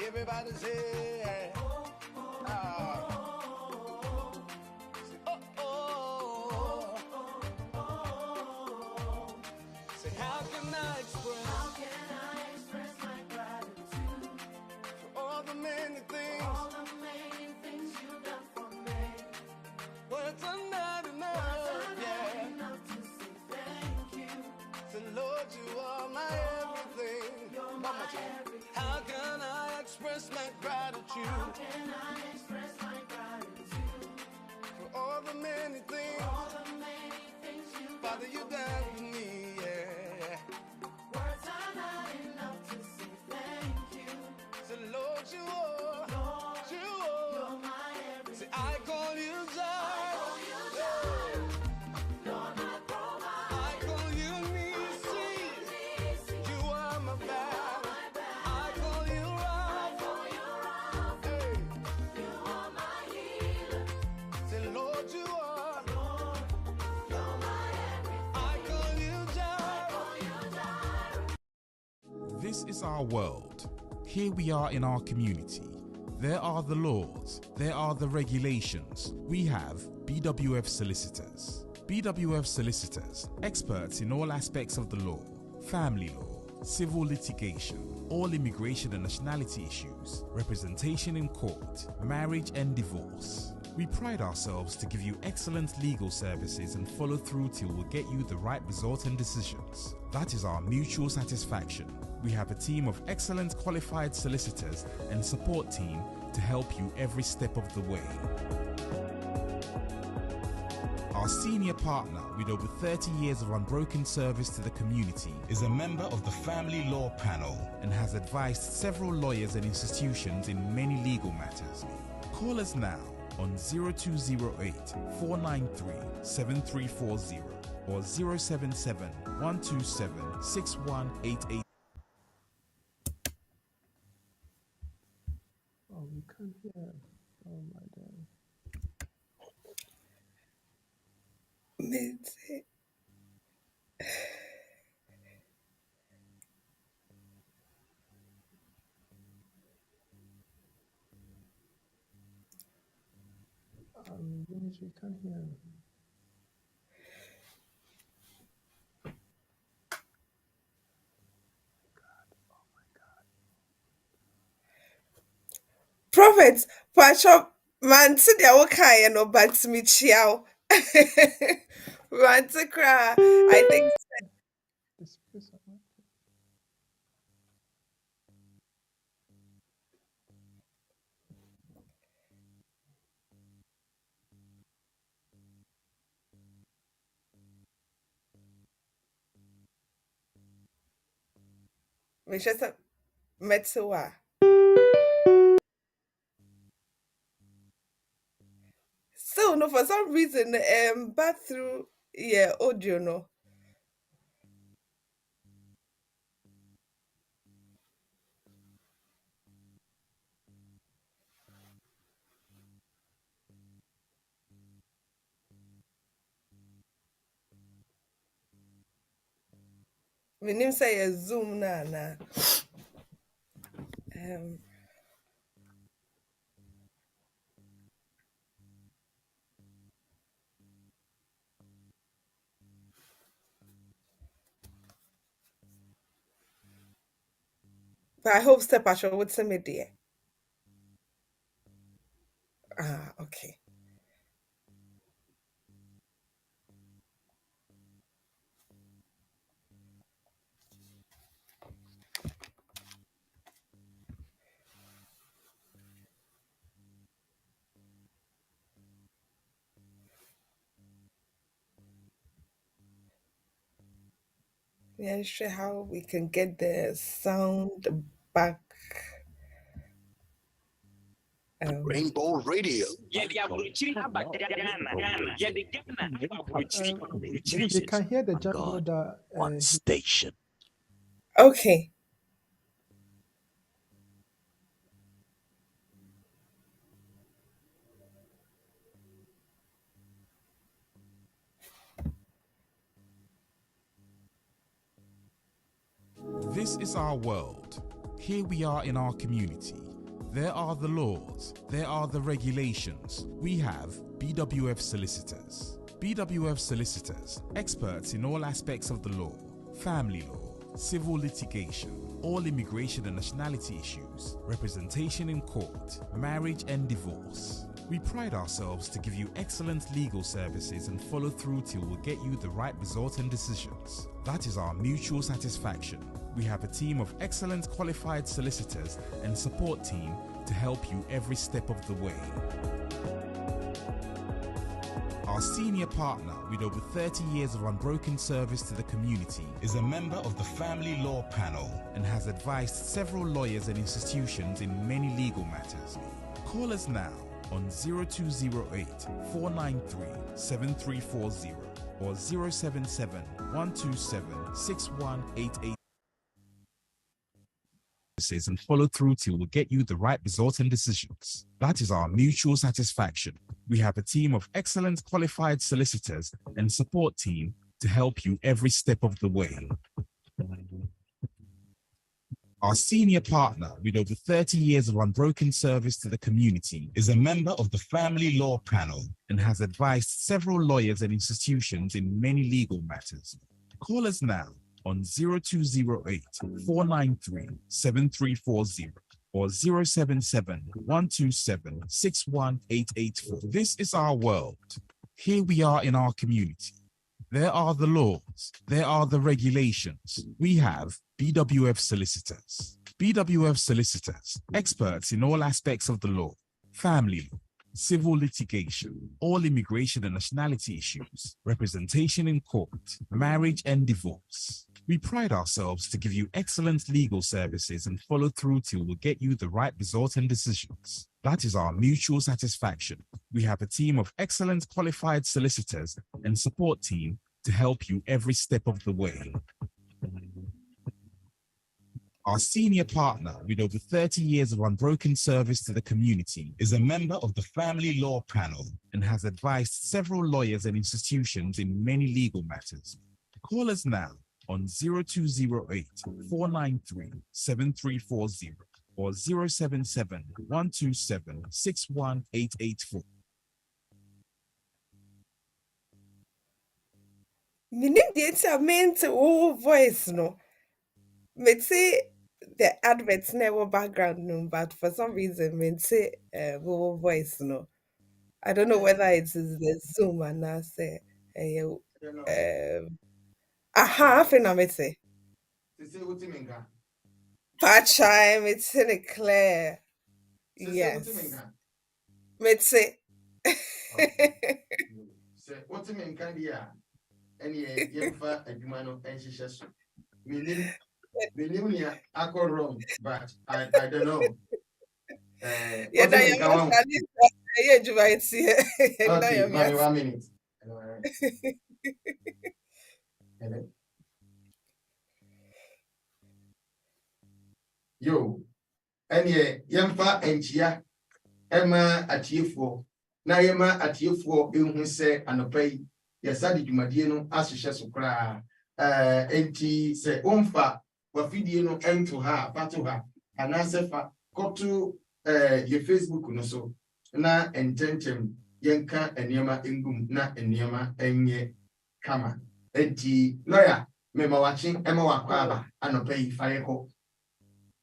Everybody say, say, how can I express my gratitude for all the many things you've done for me? Words are not enough, to say thank you. So Lord, you are my everything. You're my everything. How can I express my gratitude? How can I express my gratitude for all the many things, Father, you done for me, yeah. Words are not enough to say thank you. So Lord, you are, you're my everything. See, I call you Jireh. You're my provider. I call you Eunice. You are my battle. I call you Rapha. Hey. You are my healer. Say, Lord, you are. You're my everything. I call you Jireh. This is our world. Here we are in our community. There are the laws, there are the regulations. We have BWF Solicitors. BWF Solicitors, experts in all aspects of the law, family law, civil litigation, all immigration and nationality issues, representation in court, marriage and divorce. We pride ourselves to give you excellent legal services and follow through till we'll get you the right result and decisions. That is our mutual satisfaction. We have a team of excellent qualified solicitors and support team to help you every step of the way. Our senior partner, with over 30 years of unbroken service to the community, is a member of the Family Law Panel and has advised several lawyers and institutions in many legal matters. Call us now on 0208 493 7340 or 077 127 6188. Oh, we can't hear. Oh my God. Midday. Eunice, we can't hear. Prophet, Pacho, man, sit there, okay, no, but me chiao. Want to cry. I think This place, me just Metsuwa. So, no, for some reason, back through, yeah, audio, no. My name say a Zoom na. But I hope Step Pacho would send me there. Ah, okay. Yeah, sure how we can get the sound back. Rainbow Radio. they can hear the jungle that One station. Okay. This is our world. Here we are in our community. There are the laws, there are the regulations. We have BWF Solicitors. BWF Solicitors, experts in all aspects of the law, family law, civil litigation, all immigration and nationality issues, representation in court, marriage and divorce. We pride ourselves to give you excellent legal services and follow through till we'll get you the right result and decisions. That is our mutual satisfaction. We have a team of excellent qualified solicitors and support team to help you every step of the way. Our senior partner, with over 30 years of unbroken service to the community, is a member of the Family Law Panel and has advised several lawyers and institutions in many legal matters. Call us now on 0208 493 7340 or 077 127 6188 and follow through till we'll get you the right result and decisions. That is our mutual satisfaction. We have a team of excellent qualified solicitors and support team to help you every step of the way. Our senior partner, with over 30 years of unbroken service to the community, is a member of the Family Law Panel and has advised several lawyers and institutions in many legal matters. Call us now on 0208 493 7340 or 077 127 61884. This is our world. Here we are in our community. There are the laws, there are the regulations. We have BWF Solicitors. BWF Solicitors, experts in all aspects of the law, family law, civil litigation, all immigration and nationality issues, representation in court, marriage and divorce. We pride ourselves to give you excellent legal services and follow through till we'll get you the right result and decisions. That is our mutual satisfaction. We have a team of excellent qualified solicitors and support team to help you every step of the way. Our senior partner, with over 30 years of unbroken service to the community, is a member of the Family Law Panel and has advised several lawyers and institutions in many legal matters. Call us now on 0208 493 7340 or 077 127 61884. Meaning the meant voice no. Me say the adverts never background no, but for some reason me say voice no. I don't know whether it is the Zoom and I say aha fina me say. Patchime, it's in a clear. Yes. Me say. What's in Candia? Any Yemfa and Jumano and Shisha. Meaning, I go wrong, but I don't know. Yeah, you might see. Okay, 1 minute. Yo, and ye, Yemfa and Chia, Emma at you for. Na Emma at you for who say and pay. Yes, I did Madino as she shall cry. Enti say, Umfa, Wafidiano, and to her, Patuha, and answer for Kotu, your Facebook, no so. Na ententem yenka enyema engum na enyema enye kama enti lawyer mema watching Emma wakwaba anope ifayeko.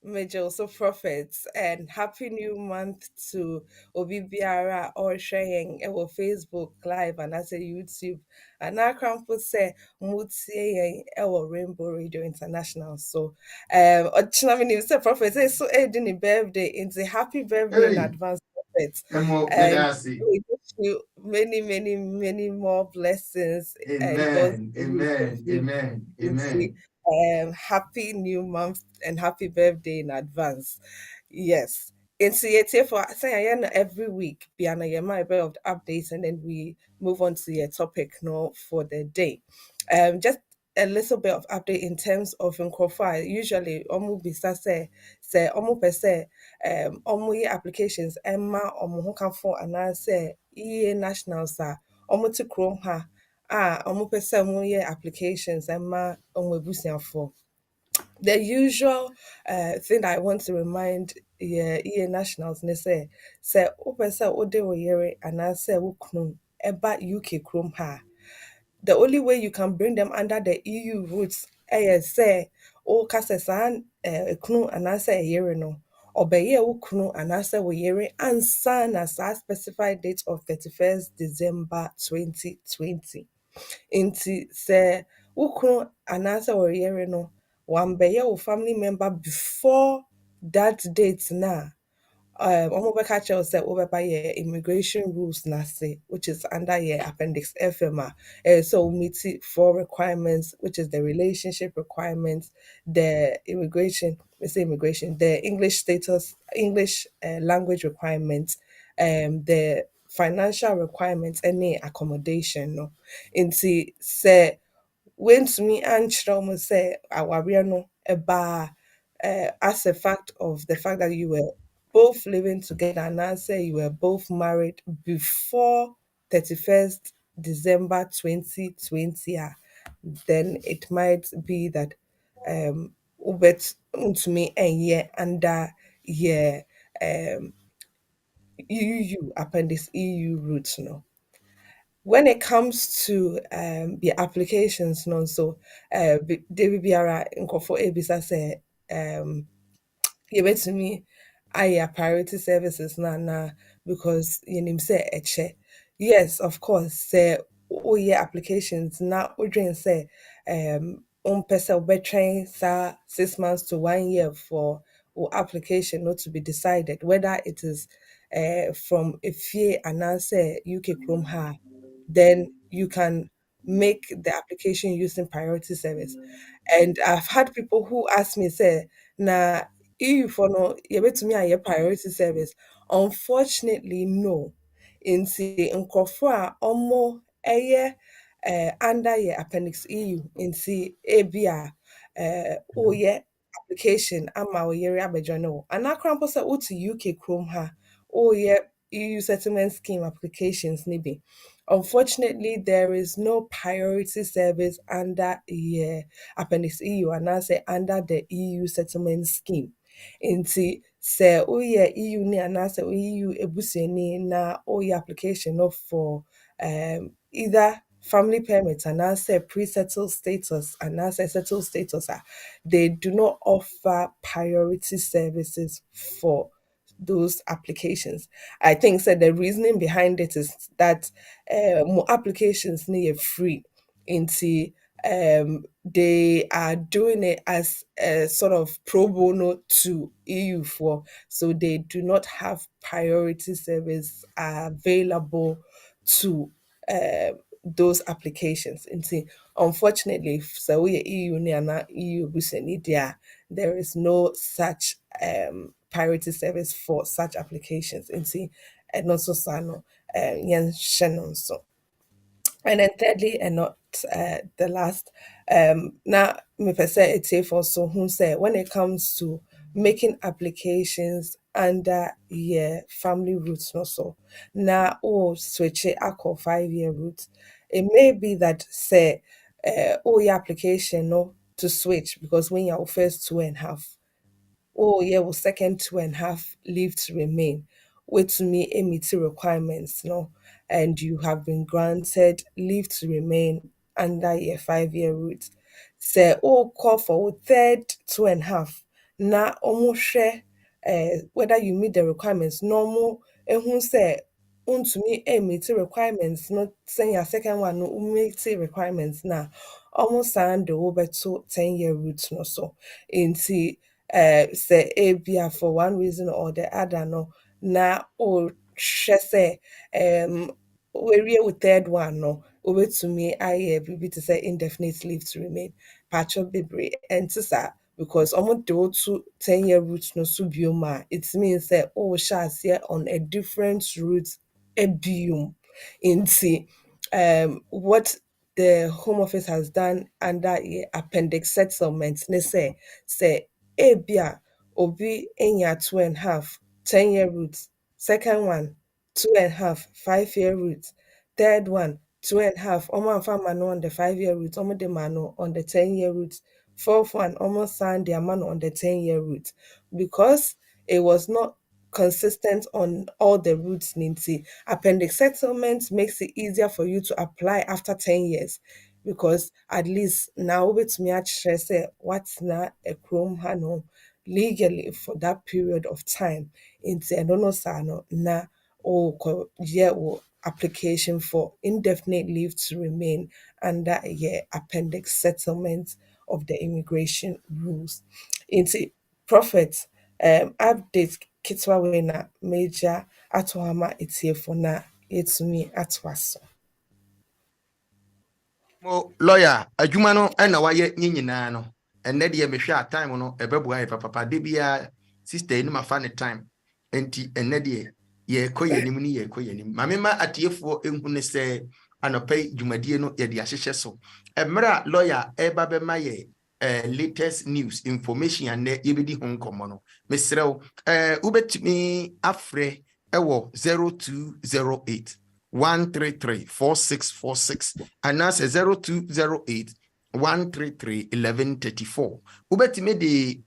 Major also prophets and happy new month to Obibiara or sharing our Facebook live and as a YouTube and our campus say Mutsi our Rainbow Radio International. So Ochinamini say prophet say so Edini birthday it's a happy birthday in advance prophet. Emo We wish you many more blessings and God's Amen. Happy new month and happy birthday in advance. Yes. In CAT for saying every week, be an a bit of updates, and then we move on to your topic now for the day. Just a little bit of update in terms of Nkofa. Usually, omu bisa say omu per se omu applications Emma omu hokan for and I say national sa omu to chrome ha. Omu pɛ sɛ moyɛ applications ɛma ɔmo abusuafoɔ The usual thing that I want to remind EA nationals ne say open say ode wo yere and I say wo kunu eba UK krom ha. The only way you can bring them under the EU rules say o kase san kunu and I say yere no obeye wo kunu and I say wo yere ansa na sa specified date of 31st December 2020. Nti sɛ wo kunu anaasɛ ɔyere no wambɛyɛ wo family member before that date na ɔmo bɛka kyerɛ wo sɛ wobɛba yɛ immigration rules n'ase, which is under yɛ appendix FM a ɛyɛ sɛ wo meet 4 requirements, which is the relationship requirements, the immigration, we say immigration, the English status, English language requirements, the financial requirements, any accommodation no. Nti sɛ woantumi ankyerɛ mo sɛ awareɛ no ɛbaa as a fact of the fact that you were both living together and I say you were both married before 31st December 2020, then it might be that ubet me and yeah under yeah EU appendix EU route no. When it comes to the applications no so David Biara nkofo ebisa say yɛbɛtumi ayɛ priority services no anaa because yɛnim sɛ ɛkyɛ. Yes, of course, sɛ woyɛ applications na wodwen sɛ wompɛ sɛ wobɛtwɛn saa 6 months to 1 year for wo application not to be decided, whether it is from efie anaasɛ UK kurom ha a, then you can make the application using priority service. And I've had people who ask me, say, na EU for no, yebetumi ayɛ priority service. Unfortunately, no. Nti nkurɔfoɔ a ɔmo ɛyɛ under yɛ appendix EU nti ebi a woyɛ application ama wo yere abɛjoin wo. Anaa koraa mpo sɛ wote UK kurom ha, woyɛ EU settlement scheme applications ne bi. Unfortunately, there is no priority service under Appendix EU and I say under the EU settlement scheme. Nti sɛ woyɛ EU ni anaasɛ woyɛ EU ebusuani na woyɛ application no for either family permit and anaasɛ pre-settled status and anaasɛ settled status they do not offer priority services for those applications. I think so the reasoning behind it is that more applications need free into they are doing it as a sort of pro bono to EU for so they do not have priority service available to those applications. And see, unfortunately, so we EU ni ana EU buseni there is no such priority service for such applications. And see, and also sano yen shannon so. And then thirdly, and not the last, now me per se it's safe also who say when it comes to making applications under your family roots no so now or switch it ako 5 year route. It may be that say your application no to switch because when you're first 2.5 yeah, well, second 2.5 leave to remain. Wait to me meet requirements, no, and you have been granted leave to remain under your 5 year route. Say, call for third 2.5. Na almost share whether you meet the requirements. Normal, and who say, to me, meet requirements, not saying your second one, no, meet requirements now. Almost signed the over to 10 year route, no, so. In see, sɛ ebia for one reason or the other no na ɔhwɛ sɛ wɔawie wo third one no wobɛtumi ayɛ biribi te sɛ indefinite leave to remain patwɛ bebree ɛnte saa because ɔmo de wo to 10 year route no so biom a it means sɛ wohyɛ aseɛ on a different route ebiom nti what the Home Office has done under appendix settlement ne say ebia obi enya 2.5 10 year route, second one 2.5 5 year route, third one 2.5 omo amfa ma no on the 5 year route, omo de ma no on the 10 year route fourth one almost signed their man on the 10-year route because it was not consistent on all the routes. Ninti appendix settlement makes it easier for you to apply after 10 years because at least now with me say what's not a chrome hano legally for that period of time. Into I don't know sano na or yeah or application for indefinite leave to remain under a year appendix settlement of the immigration rules. Into prophet update kitwa we na major atohama etie for na etumi atwaso. mo lawyer adwuma no na wayɛ nye nyinaa no ɛnɛ deɛ mehwɛ a time no ɛbɛboa yɛ papapa de bia sister no mafa ne time enti ɛnɛ deɛ yɛkɔ yɛnim ne yɛkɔ yɛnim ma mema atiefoɔ ɛhu ne sɛ anɔpa yi dwumadie no yɛde ahyehyɛ so mmerɛ a lawyer ɛba bɛma yɛ latest news information anɛ yɛbɛdi ho nkɔmmɔ no mesrɛ wo wobɛtumi afrɛ ɛwɔ 0208 133 4646 and that's 0208 133 1134. Ubetime de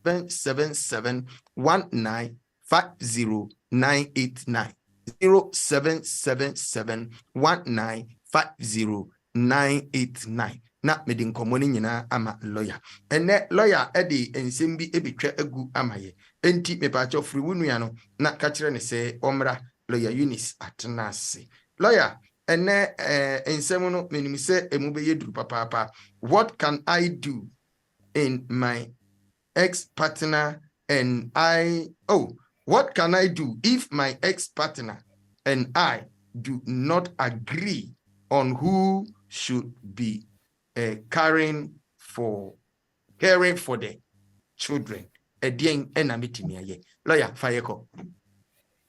777 19 50989 0777 19 50989. Na mede nkɔmmɔ no nyinaa ama lawyer ɛnɛ lawyer ɛde nsɛm bi ebitwa agu ama yɛ enti mepaakyɛ firi wo nua no na ka kyerɛ ne sɛ ɔmmra lawyer Eunice atena ase lawyer ɛnɛ nsɛm no menim sɛ emu bɛyɛ duru papaapa. What can I do in my ex-partner and what can I do if my ex-partner and I do not agree on who should be caring for the children? Lawyer Fayeko.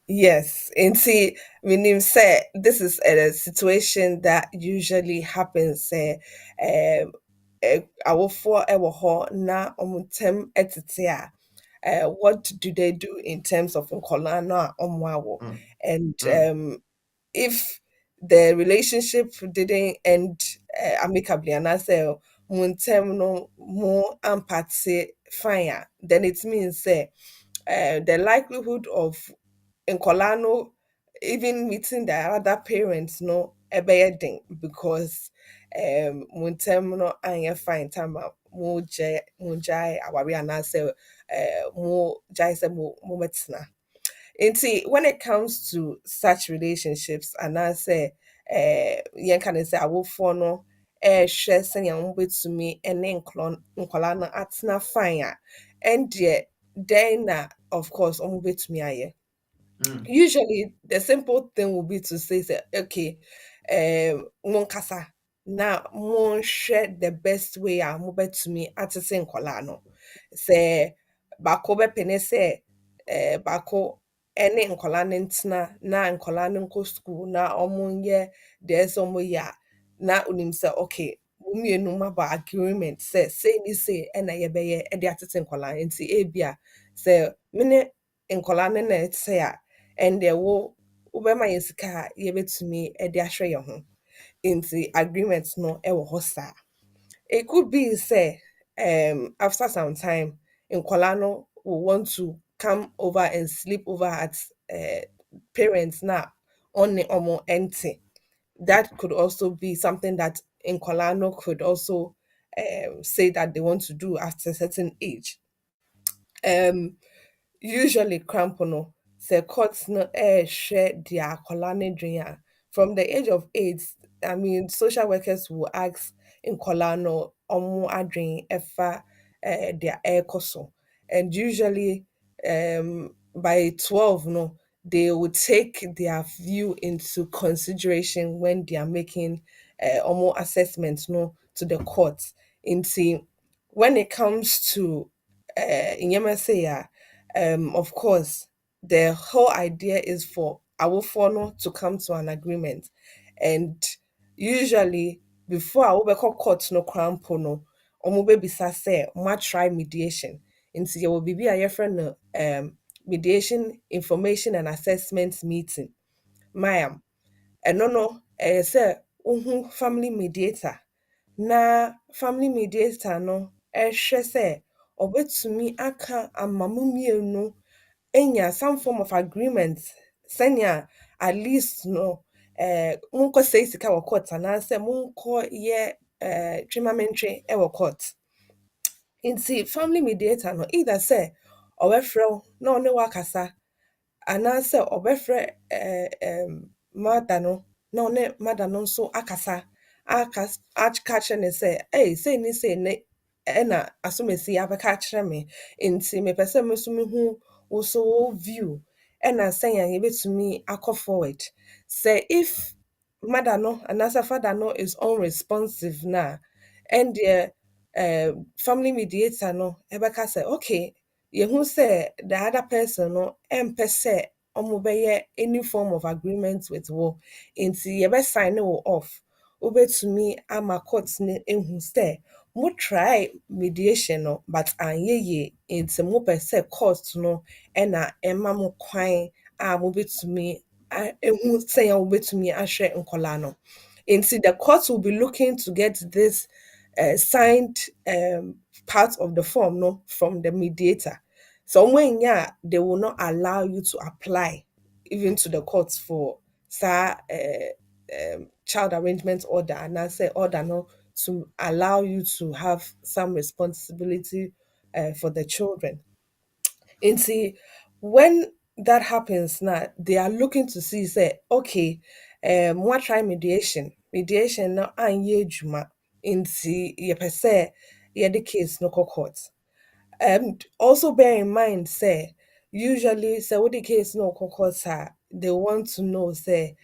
Yes, and see, meaning say this is a situation that usually happens. Our four ho na omutem etitia. What do they do in terms of nkolana omwawo? And if the relationship didn't end amicably, and I say muntem no more empathy fire, then it means the likelihood of nkwalaa even meeting the other parents no ɛbɛyɛ den because mo ntɛm no anyɛ fine time a mo gyae aware anaasɛ mo gyae sɛ mo mɛtena. Nti when it comes to such relationships anaasɛ yɛnka ne sɛ awofoɔ no ɛrehwɛ sɛnea mobɛtumi ne nkwalaa no atena fine a ɛndeɛ dɛn na of course mobɛtumi ayɛ. Usually the simple thing will be to say okay, monkasa na monhwɛ the best way a mobɛtumi atete nkwalaa no. Sɛ baako bɛpene sɛ baako ɛne nkwalaa no ntena na nkwalaa no nkɔ school na ɔmonyɛ deɛ ɛsɛ ɔmoyɛ a na onim sɛ okay mmienu maba agreement say ni say ɛna yɛbɛyɛ ɛde atete nkwalaa nti ebia sɛ mene nkwalaa no na ɛte a and there wo wobɛma yɛn sika a yɛbɛtumi de ahwɛ yɛn ho nti agreement no ɛwɔ hɔ saa. It could be say after some time nkwalaa no will want to come over and sleep over at parents na ɔne ɔmo ɛnte. That could also be something that nkwalaa no could also say that they want to do after a certain age. Usually crampo no the courts no share their colana from the age of 8. I mean social workers will ask in colano omu adrin efa their air koso. And usually by 12 no they will take their view into consideration when they are making omu assessments no to the courts. Into when it comes to in of course, the whole idea is for our no to come to an agreement. And usually, before our court no crampo no, bisa say, try mediation. Into your be a friend mediation information and assessment meeting. MIAM. And no, say, family mediator. na family mediator no ɛhwɛ sɛ ɔbɛtumi aka ama mo mmienu anya some form of agreement sɛnea at least no monkɔ sɛe sika wɔ court anaasɛ monkɔ yɛ twemamentwe wɔ court. Nti family mediator no either sɛ ɔbɛfrɛ wo na ɔne wo akasa anaasɛ ɔbɛfrɛ mother no na ɔne mother no nso akasa aka kyerɛ ne sɛ sei ne sei ne ɛna asomasi abɛka akyerɛ me nti mepɛ sɛ me nso mehu wo so wo view ɛna sɛnea yɛbɛtumi akɔ forward. Sɛ if mother no anaasɛ father no is unresponsive na ɛndeɛ family mediator no ɛbɛka sɛ okay yɛhu sɛ the other person no ɛmpɛ sɛ ɔmo bɛyɛ any form of agreement with wo nti yɛbɛsign wo off wobɛtumi ama court no ehu sɛ mo try mediation no but anyɛ yie nti mopɛ sɛ court no ɛna ɛma mo kwan a mobɛtumi ehu sɛnea wobɛtumi ahwɛ nkɔlaa no. Nti the court will be looking to get this signed part of the form no from the mediator. So when they will not allow you to apply even to the courts for child arrangement order and I say order no to allow you to have some responsibility for the children. And see, when that happens now, they are looking to see, say, okay, what try mediation? Mediation now anye juma into ye per se, yeah, the case no court. Also bear in mind, say, usually, say, what the case no court, they want to know, say,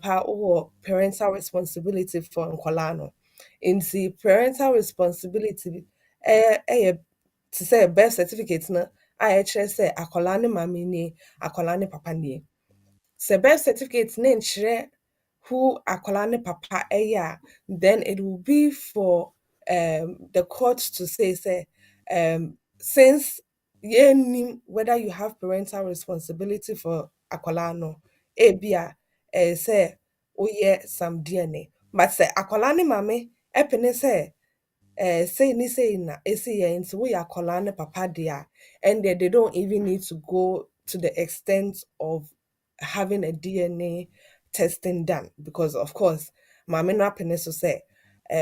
part or parental responsibility for nkwalano. In the parental responsibility, to say birth certificate na a ɛkyerɛ sɛ akwadaa ne maame nie akwadaa ne papa nie sɛ birth certificate ne nkyerɛ who akwadaa ne papa ɛyɛ a then it will be for the court to say since yɛnnim whether you have parental responsibility for akwadaa no ebi a sɛ woyɛ some DNA but sɛ akwadaa ne maame ɛpene sɛ say ni say na esi yɛ nti woyɛ akwadaa ne papa deɛ and they don't even need to go to the extent of having a DNA testing done because of course maame no apene so sɛ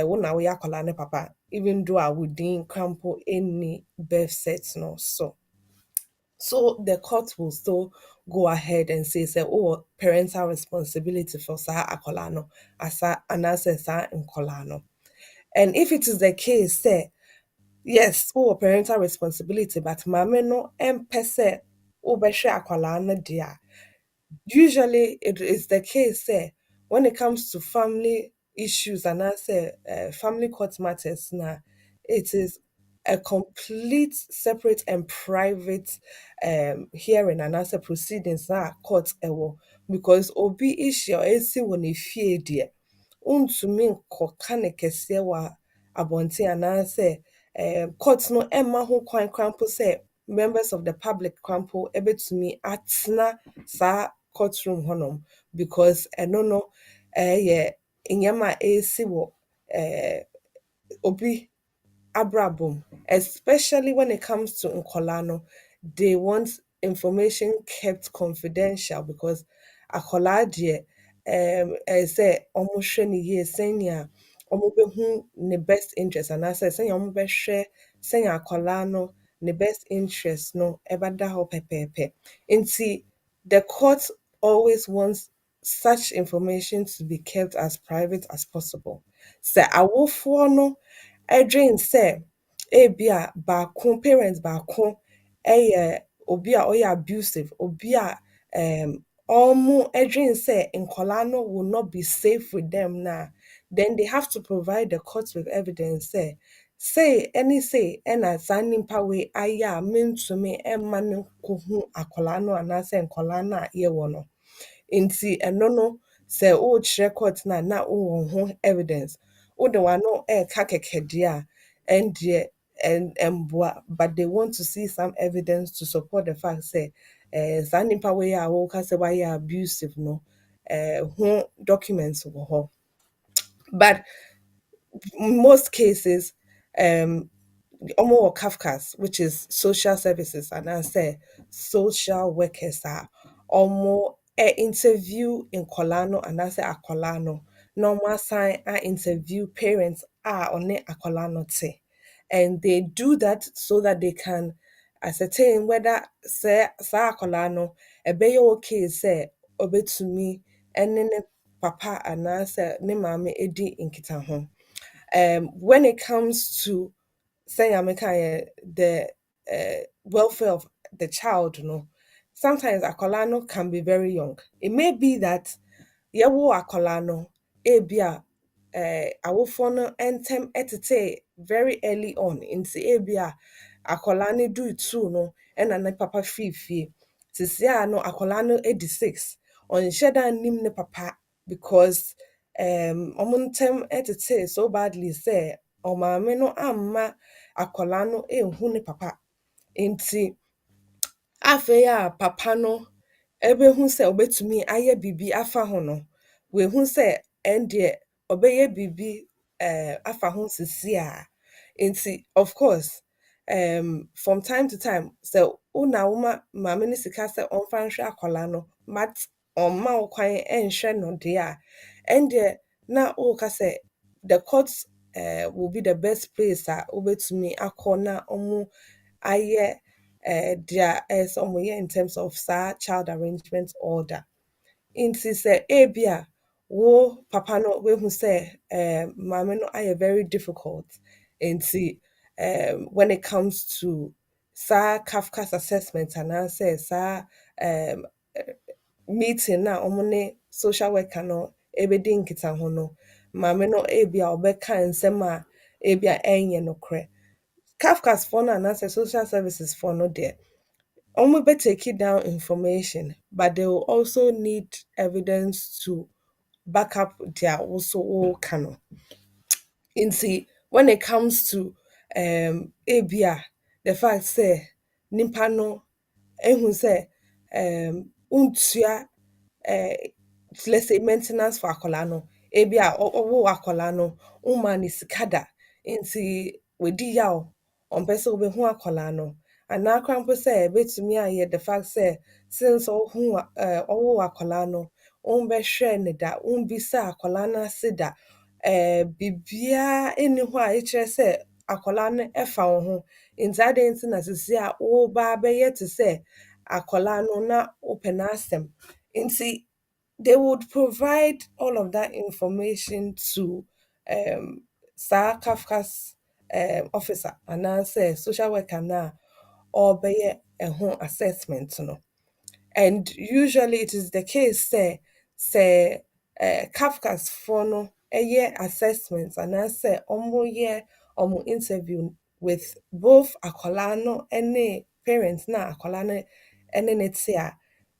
wo na woyɛ akwadaa ne papa even though a wo din krampo any birth set no so the court will still go ahead and say oh parental responsibility for saa akwadaa no asa anaasɛ saa nkwadaa no. And if it is the case, say, yes, parental responsibility, but mame no empese obeshe akwala no dia. Usually it is the case, say, when it comes to family issues and I say family court matters now, it is a complete separate and private hearing and as a proceedings na court ewo because obi issue esi woni fie dear wontumi nkɔka ne kɛseɛ wɔ abɔnten anaasɛ court no ɛmma ho kwan koraa mpo sɛ members of the public koraa mpo ɛbɛtumi atena saa courtroom hɔnom because ɛno no ɛyɛ nneɛma a ɛresi wɔ obi abrabom, especially when it comes to nkɔlaa no, they want information kept confidential because akɔlaa deɛ say ɔmo hwɛ ne yie sɛnea ɔmo bɛhu ne best interest anaasɛ sɛnea ɔmo bɛhwɛ sɛnea akɔlaa no ne best interest no ɛbɛda hɔ pɛpɛɛpɛ. Nti the court always wants such information to be kept as private as possible. Sɛ awofoɔ no ɛdwen sɛ ebia baako parent baako ɛyɛ obi a ɔyɛ abusive obi a ɔmo ɛdwen sɛ nkɔlaa no will not be safe with them na then they have to provide the court with evidence say ɛna saa nipa wei ayɛ a mentumi ɛmma no nkɔhu akɔlaa no anaasɛ nkɔlaa no a yɛwɔ no. Nti ɛno no sɛ wokyerɛ court na wowɔ ho evidence wode w'ano ɛɛka kɛkɛdeɛ a ɛndeɛ ɛmboa but they want to see some evidence to support the fact say saa nipa wei a woka sɛ wayɛ abusive no ho documents wɔ hɔ but in most cases, almost Kafkas, which is social services, and I say social workers are almost a interview in Colano and I say a Colano. Normal sign I interview parents are on a Colano te. And they do that so that they can ascertain whether say sa Colano a be okay say obetumi and then papa and I say ne mame edi in home. When it comes to saying the welfare of the child, sometimes akolano can be very young. It may be that yewo akolano ebia awofo no entem etete very early on into ebia akolano do two no and na papa fifie. Sisia no akolano 86 on sheda nim ne papa because omuntem etete so badly say ọmaame no amma akwadaa no ehu ne papa nti afei a papa no ebehu sɛ obetumi ayɛ biribi afa ho no wehu sɛ ɛndeɛ ɔbɛyɛ biribi afa ho sisi a nti of course from time to time sɛ wona woma maame no sika sɛ ɔmfa nhwɛ akwadaa no but ɔmma wo kwan ɛnhwɛ no deɛ a ɛndeɛ na woka sɛ the courts will be the best place a wobɛtumi akɔ na ɔmo ayɛ deɛ ɛyɛ sɛ ɔmo yɛ in terms of saa child arrangement order. Nti sɛ ebia wo papa no wehu sɛ maame no ayɛ very difficult nti when it comes to saa Kafka's assessment anaasɛ saa um, meeting na ɔmo ne social worker no ebedi nkitaho no maame no ebia ɔbɛka nsɛm a ebia ɛnyɛ nokorɛ. Kafka's for no anaasɛ social services for no deɛ ɔmo bɛ take down information but they will also need evidence to back up their also woka no. Nti when it comes to ebia the fact say nipa no ehu sɛ untua let's say maintenance for akwadaa no ebia ɔwɔ akwadaa no woma ne sika da nti wadi yaw ɔmpɛ sɛ obehu akwadaa no anaa koraa mpo sɛ ebetumi ayɛ the fact sɛ since ɔwɔ akwadaa no ɔmbɛhwɛ ne da ɔmbisa akwadaa no ase da biribiara ɛnni hɔ a ɛkyerɛ sɛ akwadaa no ɛfa wo ho nti adɛn nti na sisi a woba abɛyɛ te sɛ akwadaa no na wopɛ n'asɛm nti they would provide all of that information to saa Kafka's officer anaasɛ social worker na ɔbɛyɛ ɛho assessment no. And usually it is the case say Kafka's for no ɛyɛ assessment anaasɛ ɔmoyɛ ɔmo interview with both akwadaa no ɛne parents na akwadaa no ɛne ne te a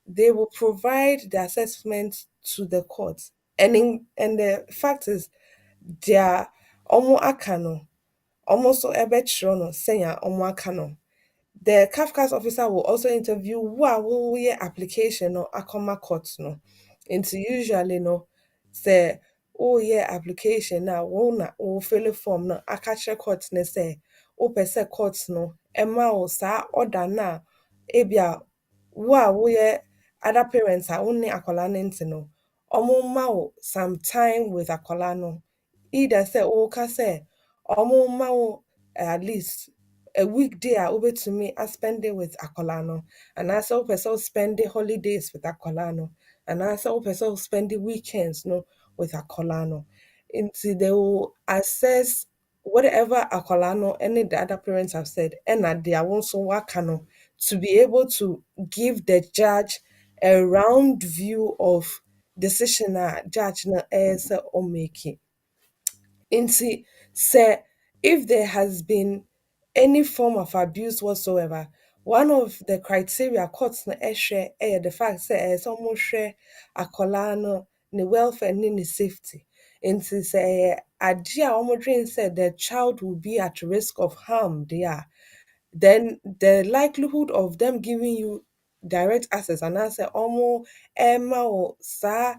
they will provide the assessment to the court. And the fact is, their omo aka no, omo so ɛbɛkyerɛ no sɛnea omo aka no. The Kafka's officer will also interview who ye application no akoma court no. Into usually no say ye application na wo na wo fill form no akache court ne say o pese court no ema o saa order na ebia wo ye other parents a wo ne akwala ne nti no omo ma wo some time with akwala no either say o ka say omo ma wo at least a weekday a wobɛtumi spend it with akwadaa no anaasɛ wopɛ sɛ spend holidays with akwadaa no anaasɛ wopɛ sɛ spend weekends no with akwadaa no nti they will assess whatever akwadaa no and the other parents have said ɛna deɛ wo nso waka no to be able to give the judge a round view of decision a judge no ɛyɛ sɛ ɔmmake. Nti sɛ if there has been any form of abuse whatsoever, one of the criteria courts na ɛhwɛ the fact say ɛyɛ sɛ ɔmo hwɛ no ne welfare ne ne safety. Nti sɛ ɛyɛ ade a ɔmo dwen sɛ the child will be at risk of harm there, then the likelihood of them giving you direct access and answer ɔmo ɛma wo saa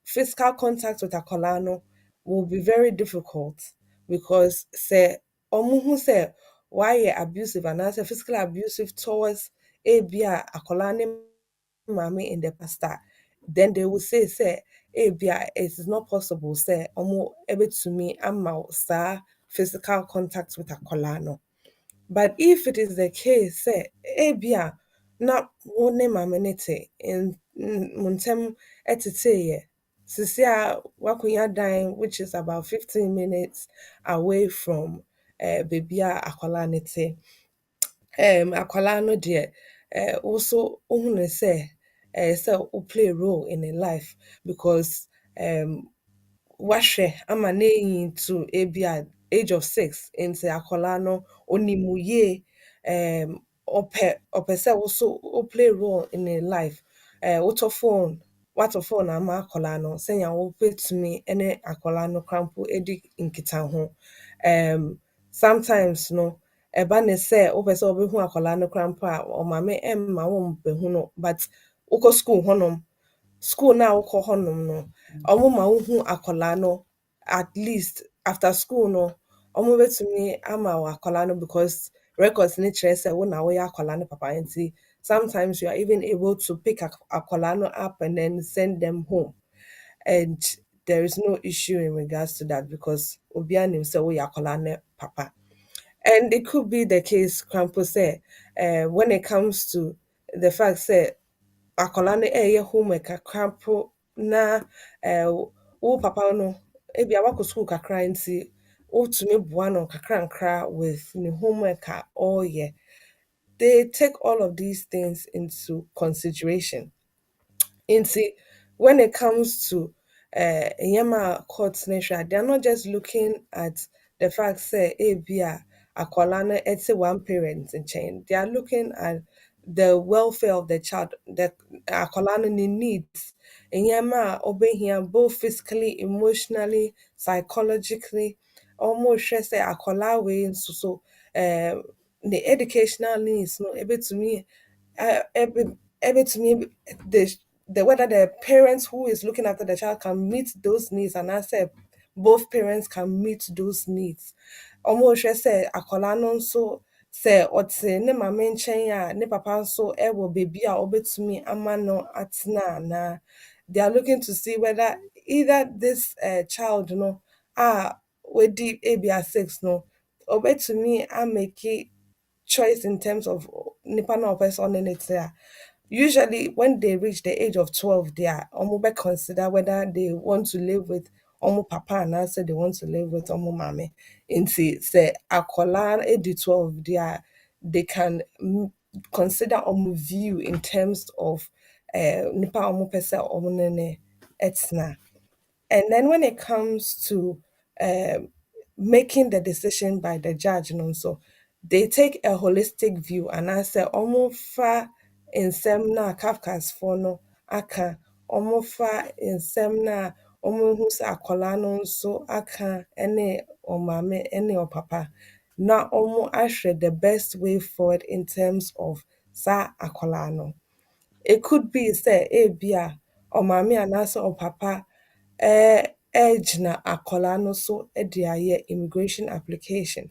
physical contact with akwadaa no will be very difficult because say omo hu say why abusive and as physically abusive towards ebia akola ne mommy in the pasta, then they will say ebia it is not possible say omo ebe to me ama sa physical contact with akola no. But if it is the case, say, ebia, not one mamenete in muntem etite, Sisia Wakunya dying, which is about 15 minutes away from Bibia Akwalanete. Akwala no dear, also, ohun say, who play a role in a life because um wahwɛ ama n'enyi to ebi a age of 6 nti akwadaa no onim wo yie ɔpɛ sɛ wo play role in a life wotɔ phone watɔ phone ama akwadaa no sɛnea wobɛtumi ne akwadaa no koraa mpo edi nkitaho sometimes no ɛba ne sɛ wopɛ sɛ wobɛhu akwadaa no koraa mpo a ɔmaame mma wo mbɛhu no but wokɔ school hɔnom school na wokɔ hɔnom no ɔmo ma wohu akwadaa no at least after school no ɔmo betumi ama wo akwadaa no because records ne kyerɛ sɛ wo na woyɛ akwadaa no papa nti sometimes you are even able to pick akwadaa no up and then send them home and there is no issue in regards to that because obiara nim sɛ woyɛ akwadaa no papa. And it could be the case, Crampo say, when it comes to the fact say akwadaa no ɛyɛ homework kakra mpo na wo papa no ebi wakɔ school kakra nti wotumi boa no kakra nkra with the homework a ɔreyɛ. They take all of these things into consideration. Nti when it comes to nneɛma court ne hwɛ a, they are not just looking at the fact say ebi a akwadaa no ɛte one parent nkyɛn. They are looking at the welfare of the child, the akwadaa no ne needs. Nneɛma a ɔbɛhia both physically, emotionally, psychologically. Ɔmo hwɛ sɛ akwadaa wei nso so ne educational needs no ebetumi ebetumi the whether the parents who is looking after the child can meet those needs and I say both parents can meet those needs. Ɔmo hwɛ sɛ akwadaa no nso sɛ ɔte ne maame nkyɛn a ne papa nso ɛwɔ baabi a ɔbɛtumi ama no atena anaa. They are looking to see whether either this child no wedi ebia 6 no ɔbɛtumi amake choice in terms of nipa na ɔpɛ sɛ ɔne ne te a. Usually, when they reach the age of 12, they are almost consider whether they want to live with omo papa and answer they want to live with omo mame. Inti say akola edi 12, they can consider omo view in terms of nipa omo pesa omo nene etna. And then when it comes to um, making the decision by the judge, and also they take a holistic view and I say almost fa in semna Kafka's no aka almost fa in semna almost who's a colano so aka any or mame any or papa. Now almost actually the best way forward in terms of sa akolano. It could be say bia or mame and answer or papa egyina akwadaa no so de ayɛ immigration application.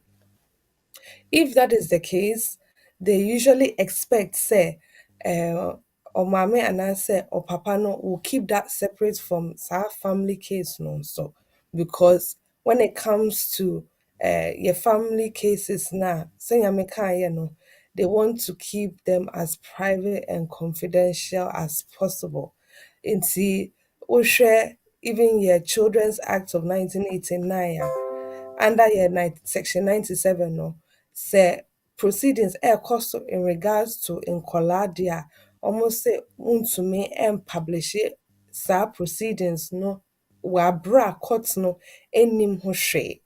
If that is the case, they usually expect say ɔmaame anaasɛ ɔpapa no will keep that separate from saa family case no so because when it comes to your family cases now, sɛnea mekaeɛ no, they want to keep them as private and confidential as possible. Nti wohwɛ even your Children's Act of 1989 under your section 97 no say proceedings cost in regards to nkɔlaa deɛ almost say wontumi publish saa proceedings no wɔ court no anim ho hwee.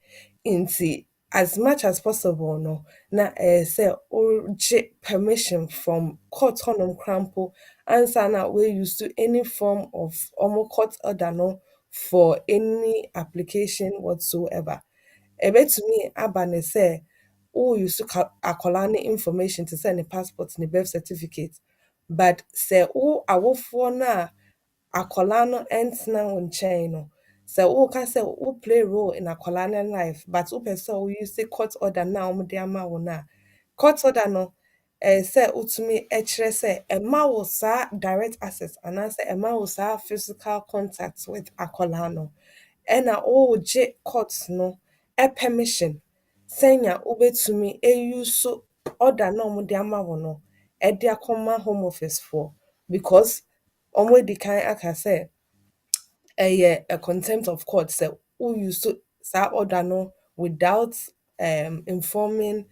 Nti as much as possible no na say wogye permission from court hɔnom krampo ansa na we used to any form of court order no for any application whatsoever. Ebetumi aba ne sɛ use akwadaa ne information to send a passport ne birth certificate but sɛ wo awofoɔ no a akwadaa no ntena wo nkyɛn no So who can say who play role in a colonial life, but who person we use say court order now ama wo na. Court order no say utumi echere say ema wo sa direct access and say ema wo sa physical contact with akola no. Ena o je court no permission senya ubetumi use order na ama wo no e de akoma home office for because omo di kan aka say a contempt of court so who used to sa order no without informing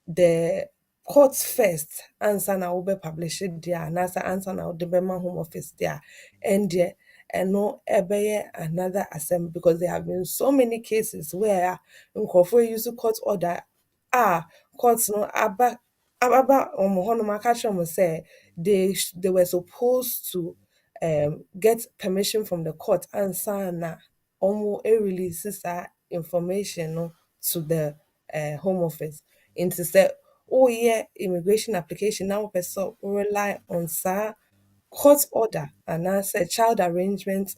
the court first answer na will be published there and answer na the Bema home office there and there and no ebe another assembly because there have been so many cases where nkofo use court order courts no aba hono maka say they were supposed to get permission from the court and na release that information no, to the home office into say oh yeah immigration application now person rely on sa court order and answer child arrangement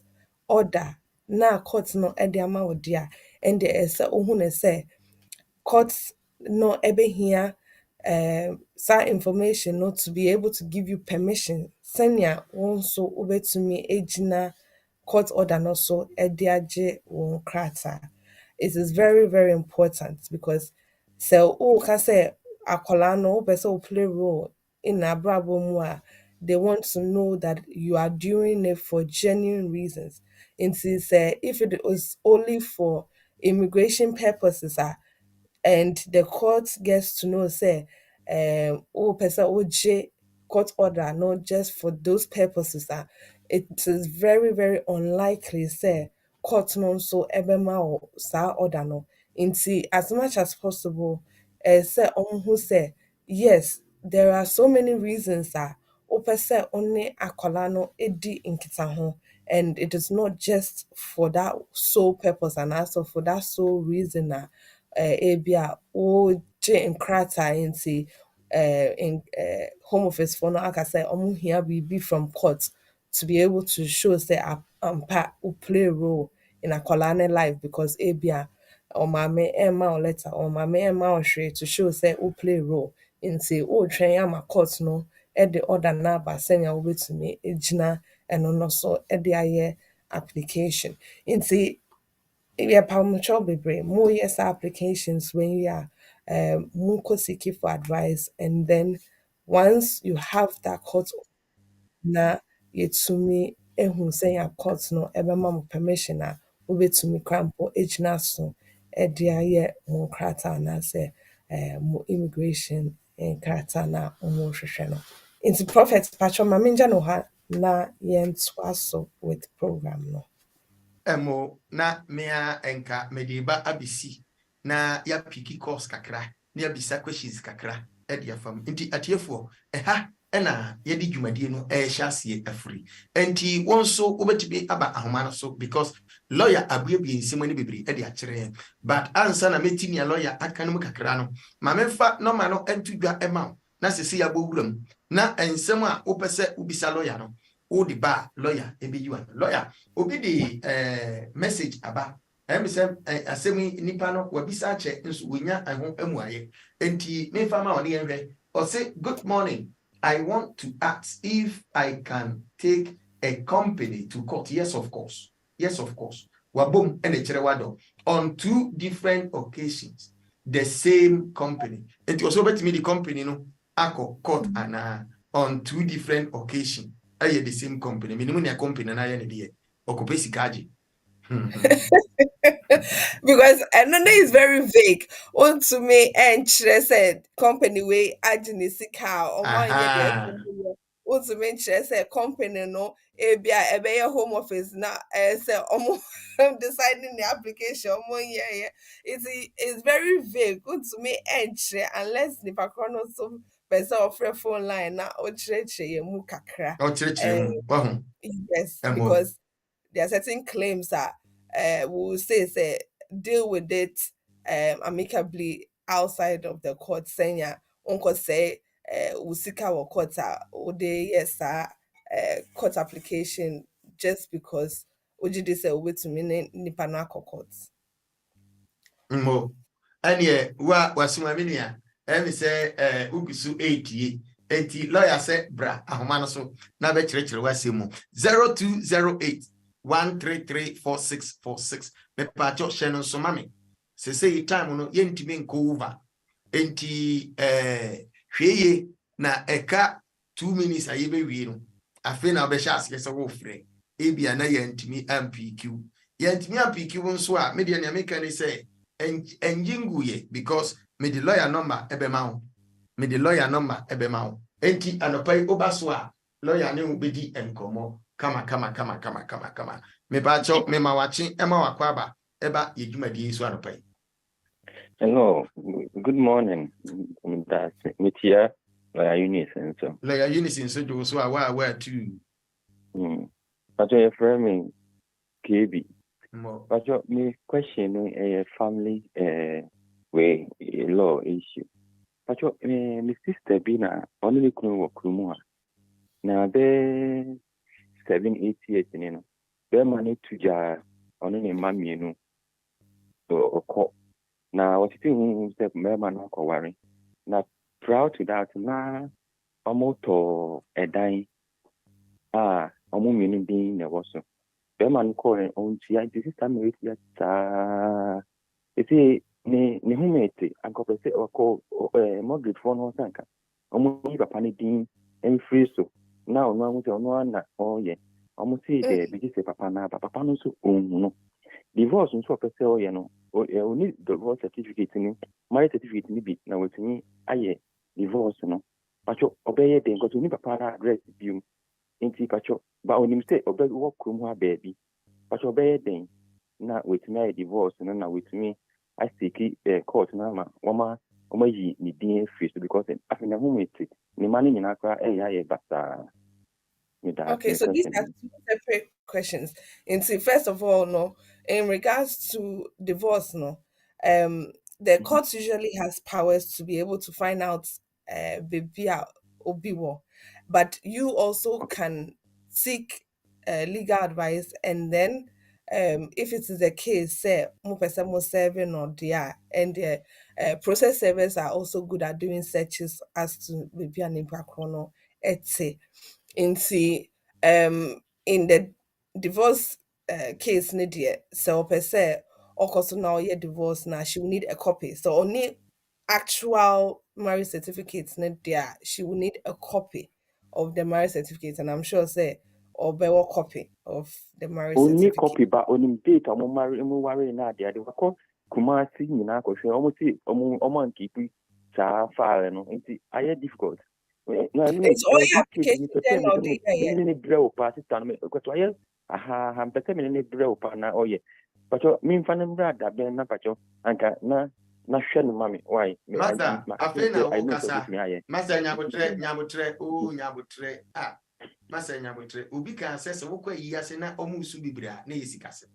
order na court no e dey ama wo dia and the say ohun say court no ebe here some information not to be able to give you permission senya also ubetumi ejina court order no so ediaje won krata. It is very very important because so can say akola no person will play role in abrabo mu a they want to know that you are doing it for genuine reasons. Into say if it was only for immigration purposes and the court gets to know say person OJ court order not just for those purposes it is very very unlikely say court no so ebema or sa order no into as much as possible say on who say yes there are so many reasons person only akola no edi nkita ho and it is not just for that sole purpose and also for that sole reason ebia o je nkrata into in home office for no aka say omo here we be from court to be able to show say ampa who play a role in a colonial life because ebia or mame emma or letter or mame emma or share to show say who play a role in say oh train am court no e the order na ba senya obetumi ejina and no so e the aye application in say yeah, palmutual bebree more yes applications when you are more seeking for advice and then once you have that court na yetumi ehu say your court no ebema mo permission a wobetumi krampo ejina so e de aye mo krata na say mo immigration krata na mo hwehwe no into prophet patcho mamenja no ha na yentwa so with program no. Emo na mea enka mediba abisi na ya piki course kakra na ya bisa questions kakra e de afam nti atiefo ha ena ye di dwumadie no hye ase afri nti wonso obetibi aba ahoma no so because lawyer abuebie nsemo ne bebre e de akere but ansa na metini a lawyer aka no kakra no ma memfa no ma no entudwa ema na sese ya bowuram na ensem a opese ubisa lawyer no o di ba lawyer ebe yiwa lawyer obi di message aba say asemi nipa no wabisa che nso wonya ahon amuaye enti me fama one yenhwe or say good morning, I want to ask if I can take a company to court. Yes of course, yes of course. Wabom ene chere wado on two different occasions the same company it was over to me the company no ako court and on two different occasions aye the same company minimum na company na aye ne de okopesi kaji because another is very vague. On to me and said company way aginisika or one year on to me said company no a home office now say deciding the application 1 year. It's very vague. Good to me and unless the background so person offer phone line now or mu kakra. o chere mu Yes, because there are certain claims that will say deal with it amicably outside of the court saying uncle say we seek our court or they yes court application just because ojide se obetumi ne nipa no akọ Mo. Anye wa wasumaminia. Emi se ugusu 80. Enti lawyer se bra ahoma no so na be kire wasemu 0208 1334646 me pa cho hye no so mame se say time no yentimi nko over enti hweye na eka 2 minutes ayebe wie no afi na be sha ase se wo frɛ ebia na yentimi ampq nso a media na make ni say enjinguye because me the lawyer number ebema wo enti anopai obaso a lawyer ne ubedi enkomo kama me bacho me mawachi ema wakwaba eba yedwumadi so anopai. Hello, good morning. That's Mitia, Eunice and so. Eunice and so do so where too. But your friend KB. But your me question a family way law issue. But your my sister Bina only couldn't work more. Now be 7-8 years, you know. Be money to jar only mammy, you know. So now what you think the man not worry. Now proud to that na almost a dying almost meaning being there was so. The man calling on this is time with yet it's ne humete and go say or call mortgage phone or sanka. Almost leave a panic din and free so now no one oh yeah almost see the biggest papa na papa no so no divorce nso pese o ye no o need divorce certificate ni marriage certificate ni bi na wetumi aye divorce no pacho obeye den ko ni papa na address bi nti pacho ba onim say obe work krom ha baby pacho obeye den na wetumi aye divorce no na wetumi asiki court na ma woma yi ni din free so because afina hu meti ni mani nyina akra aye basa. Okay, so these are two separate questions. And see, first of all, no, in regards to divorce, no, the court usually has powers to be able to find out baby obiwo, but you also can seek legal advice, and then if it is a case, say mo person mo serving or there, and the process servers are also good at doing searches as to baby and impact chrono, etc. In the divorce case ne deɛ sɛ ɔpɛ sɛ ɔkɔ so na ɔyɛ divorce na she will need a copy, so only actual marriage certificate ne deɛ she will need a copy of the marriage certificate, and I'm sure say ɔbɛwɔ copy of the marriage only certificate. copy but on date I'm worry na dia de ko kumasi nyina ko hwe omo ti omo ankipi saa file no nti aye difficult. It's only application then or the ni brew pa sister no ko to aye aha pete me ni brew pa na oye pacho mi mfa ne brada ben na pacho anka na hwe no mami why Masa afena wo kasa masa nyabotre masa nyabotre obi kan sese wo kwa yi ase na omusu bibira na yesikase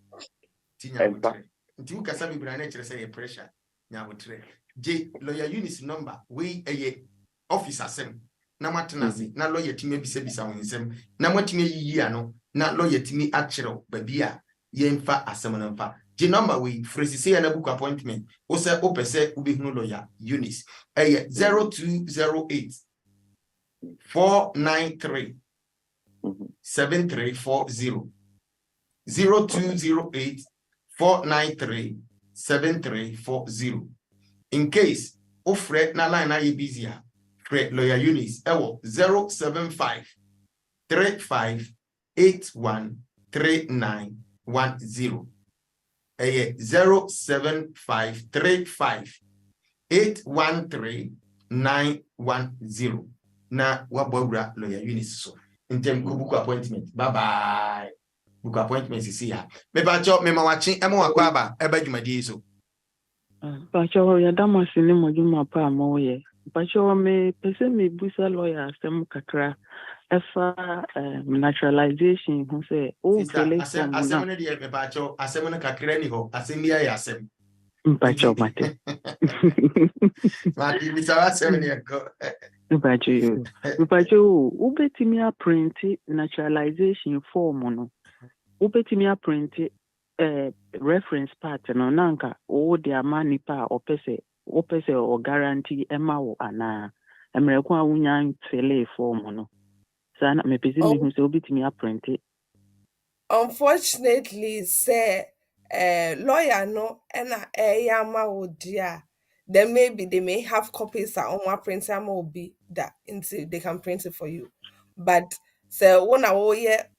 ti nyabotre nti wo kasa bibira na kire say pressure nyabotre je lawyer Eunice number we eye officer sem na matenase na lawyer timi bisa wo nsem na matimi yiyi ano na lawyer timi akire babi a yemfa asem no mfa je number we phrase say na book appointment wo say opese ubehunu lawyer Eunice 0208 493 7340 0208 493 7340. In case ofre na line na busy fre lawyer Eunice ewo 075 35 81 3910 075 35 813 910 na wabawura lawyer Eunice so intem ko book appointment bye bye book appointment sisi ya me ba cho me ma wachi emo wakwa aba eba dwumadi so ba cho ya damasi ni moduma pa mo ye ba cho me pese me busa lawyer asem kakra efa naturalization ho say o fele from asem no de me ba cho asem no kakra ni ho asem bia ya asem ba cho mate mati bi sa asem ni ko Ubajo, ubetimi a print naturalization form no. wobetumi print reference part no nanka wo de ama nipa opese o guarantee ema wo ana emreko a wunya fill form no sana me pese me hu se wobetumi print. Unfortunately, say lawyer no ena yama wo dia. Then maybe they may have copies on one printer will be that into they can print it for you. But so when I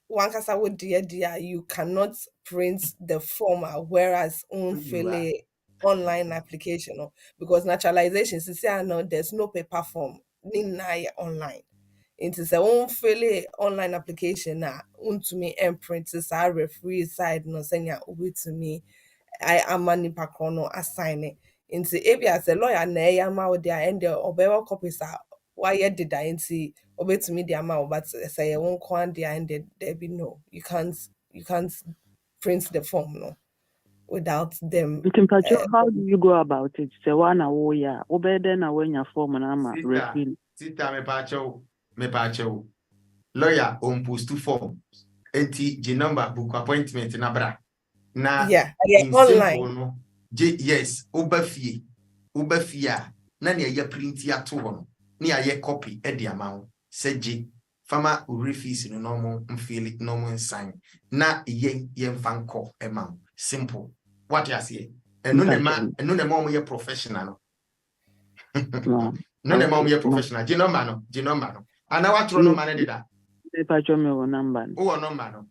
one kasa wo dia you cannot print the form whereas fill a online application no, because naturalization say no there's no paper form ni na online. Into say fill online application na untumi imprint sa referee side no senya to me I am nipa kono assign it into ebi as a lawyer na ya ma wo dia and the obewa copies are why did that into to me the amount but say won't kwan dia and there be no you can't print the form no without them. How do you go about it? Say one wo ya obede na wenya form na ma refill. Sita me pacho lawyer on post to form enti G number book appointment na bra na in online simple no yes oba fie na ne ya print ya to no ne ya copy e de amount se G fama refees no normal mfeel normal sign na ye mfanko amount simple what you say eno ne ma mo professional no no ne ma mo professional G number no ana watro no man dida me pacho me wo number no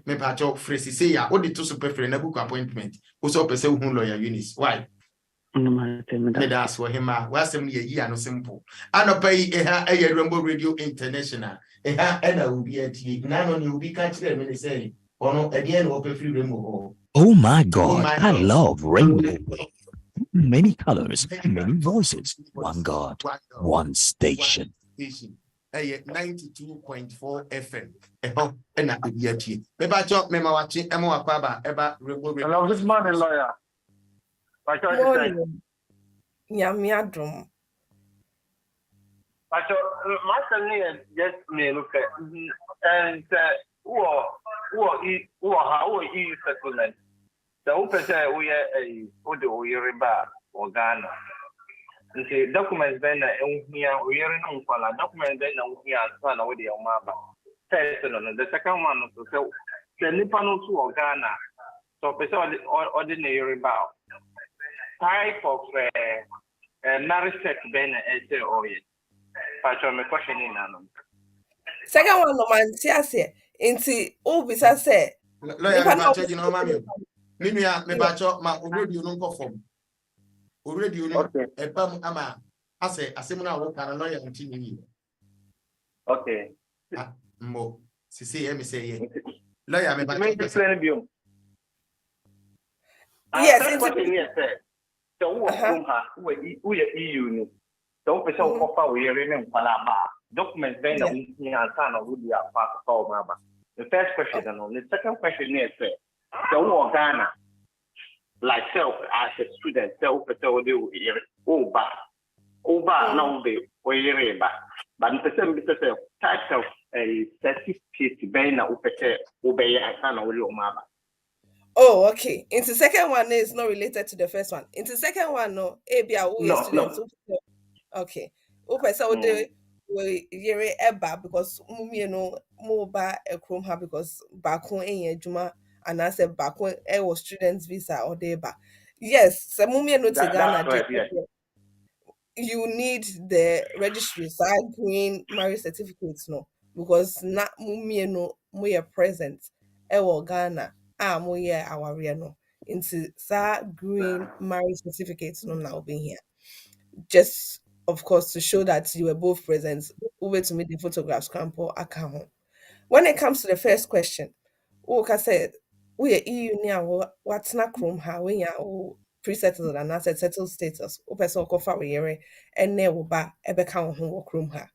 me pacho phrase say ya o de to super free na book appointment o so pese hu lawyer Eunice why me das for him wasem ye yi ano simple anopa yi eha eye Rainbow Radio International eha ena obi atie na no ne obi ka kire me say ono ede na ope free Rainbow. Oh my God, I love Rainbow. Many colors, many voices, one God, one station. 92.4 FM. Ena obi atie. Me ba chop me ma wachi emo akwaba eba Rainbow Radio. Hello, good morning, lawyer. Nyamiadrum. My son just me look at and who is settlement. The open say we are a riba or Ghana. The documents then here we are in document then here son with your mama. The second one so the Nipano to Ghana. So person ordinary riba. Type of marriage sex ben say oh yes. Pacho me question in anom. Second one no man say inti obisa say lawyer me bacho you know mami me nua me bacho ma already no nko form already no ebam ama ase asem na wo kana lawyer nti ni okay mo sisi me say ye lawyer me bacho me explain bio yes inti yes so wo ha wo ye EU ni so pese o kofa wo yere ne nkwala ba documents then na we answer na we dia fa ko ma ba. The first question and the second question is so Ghana like self as a student self pese o de wo yere o ba na we yere ba but the person say type of a certificate ben na o pese o be ya answer na we o ma ba. Oh, okay. Into second one is not related to the first one. Into second one, no, ABA students. No. Okay. Open so we yere eba because mummy no moba a chrome ha because back home in juma and I said back when was students visa or deba. Yes, so mummy no to Ghana. You need the registry side green marriage certificates no because not mummy no more present Ghana. Moye our no into green marriage certificates no now being here. Just of course to show that you were both present, over to meet the photographs campo account. When it comes to the first question, Oka said we are EU near what's not chrome how we are pre-settled and asset settled status. Open so kofa we yere and ne wo ba ebe ka ho chrome ha.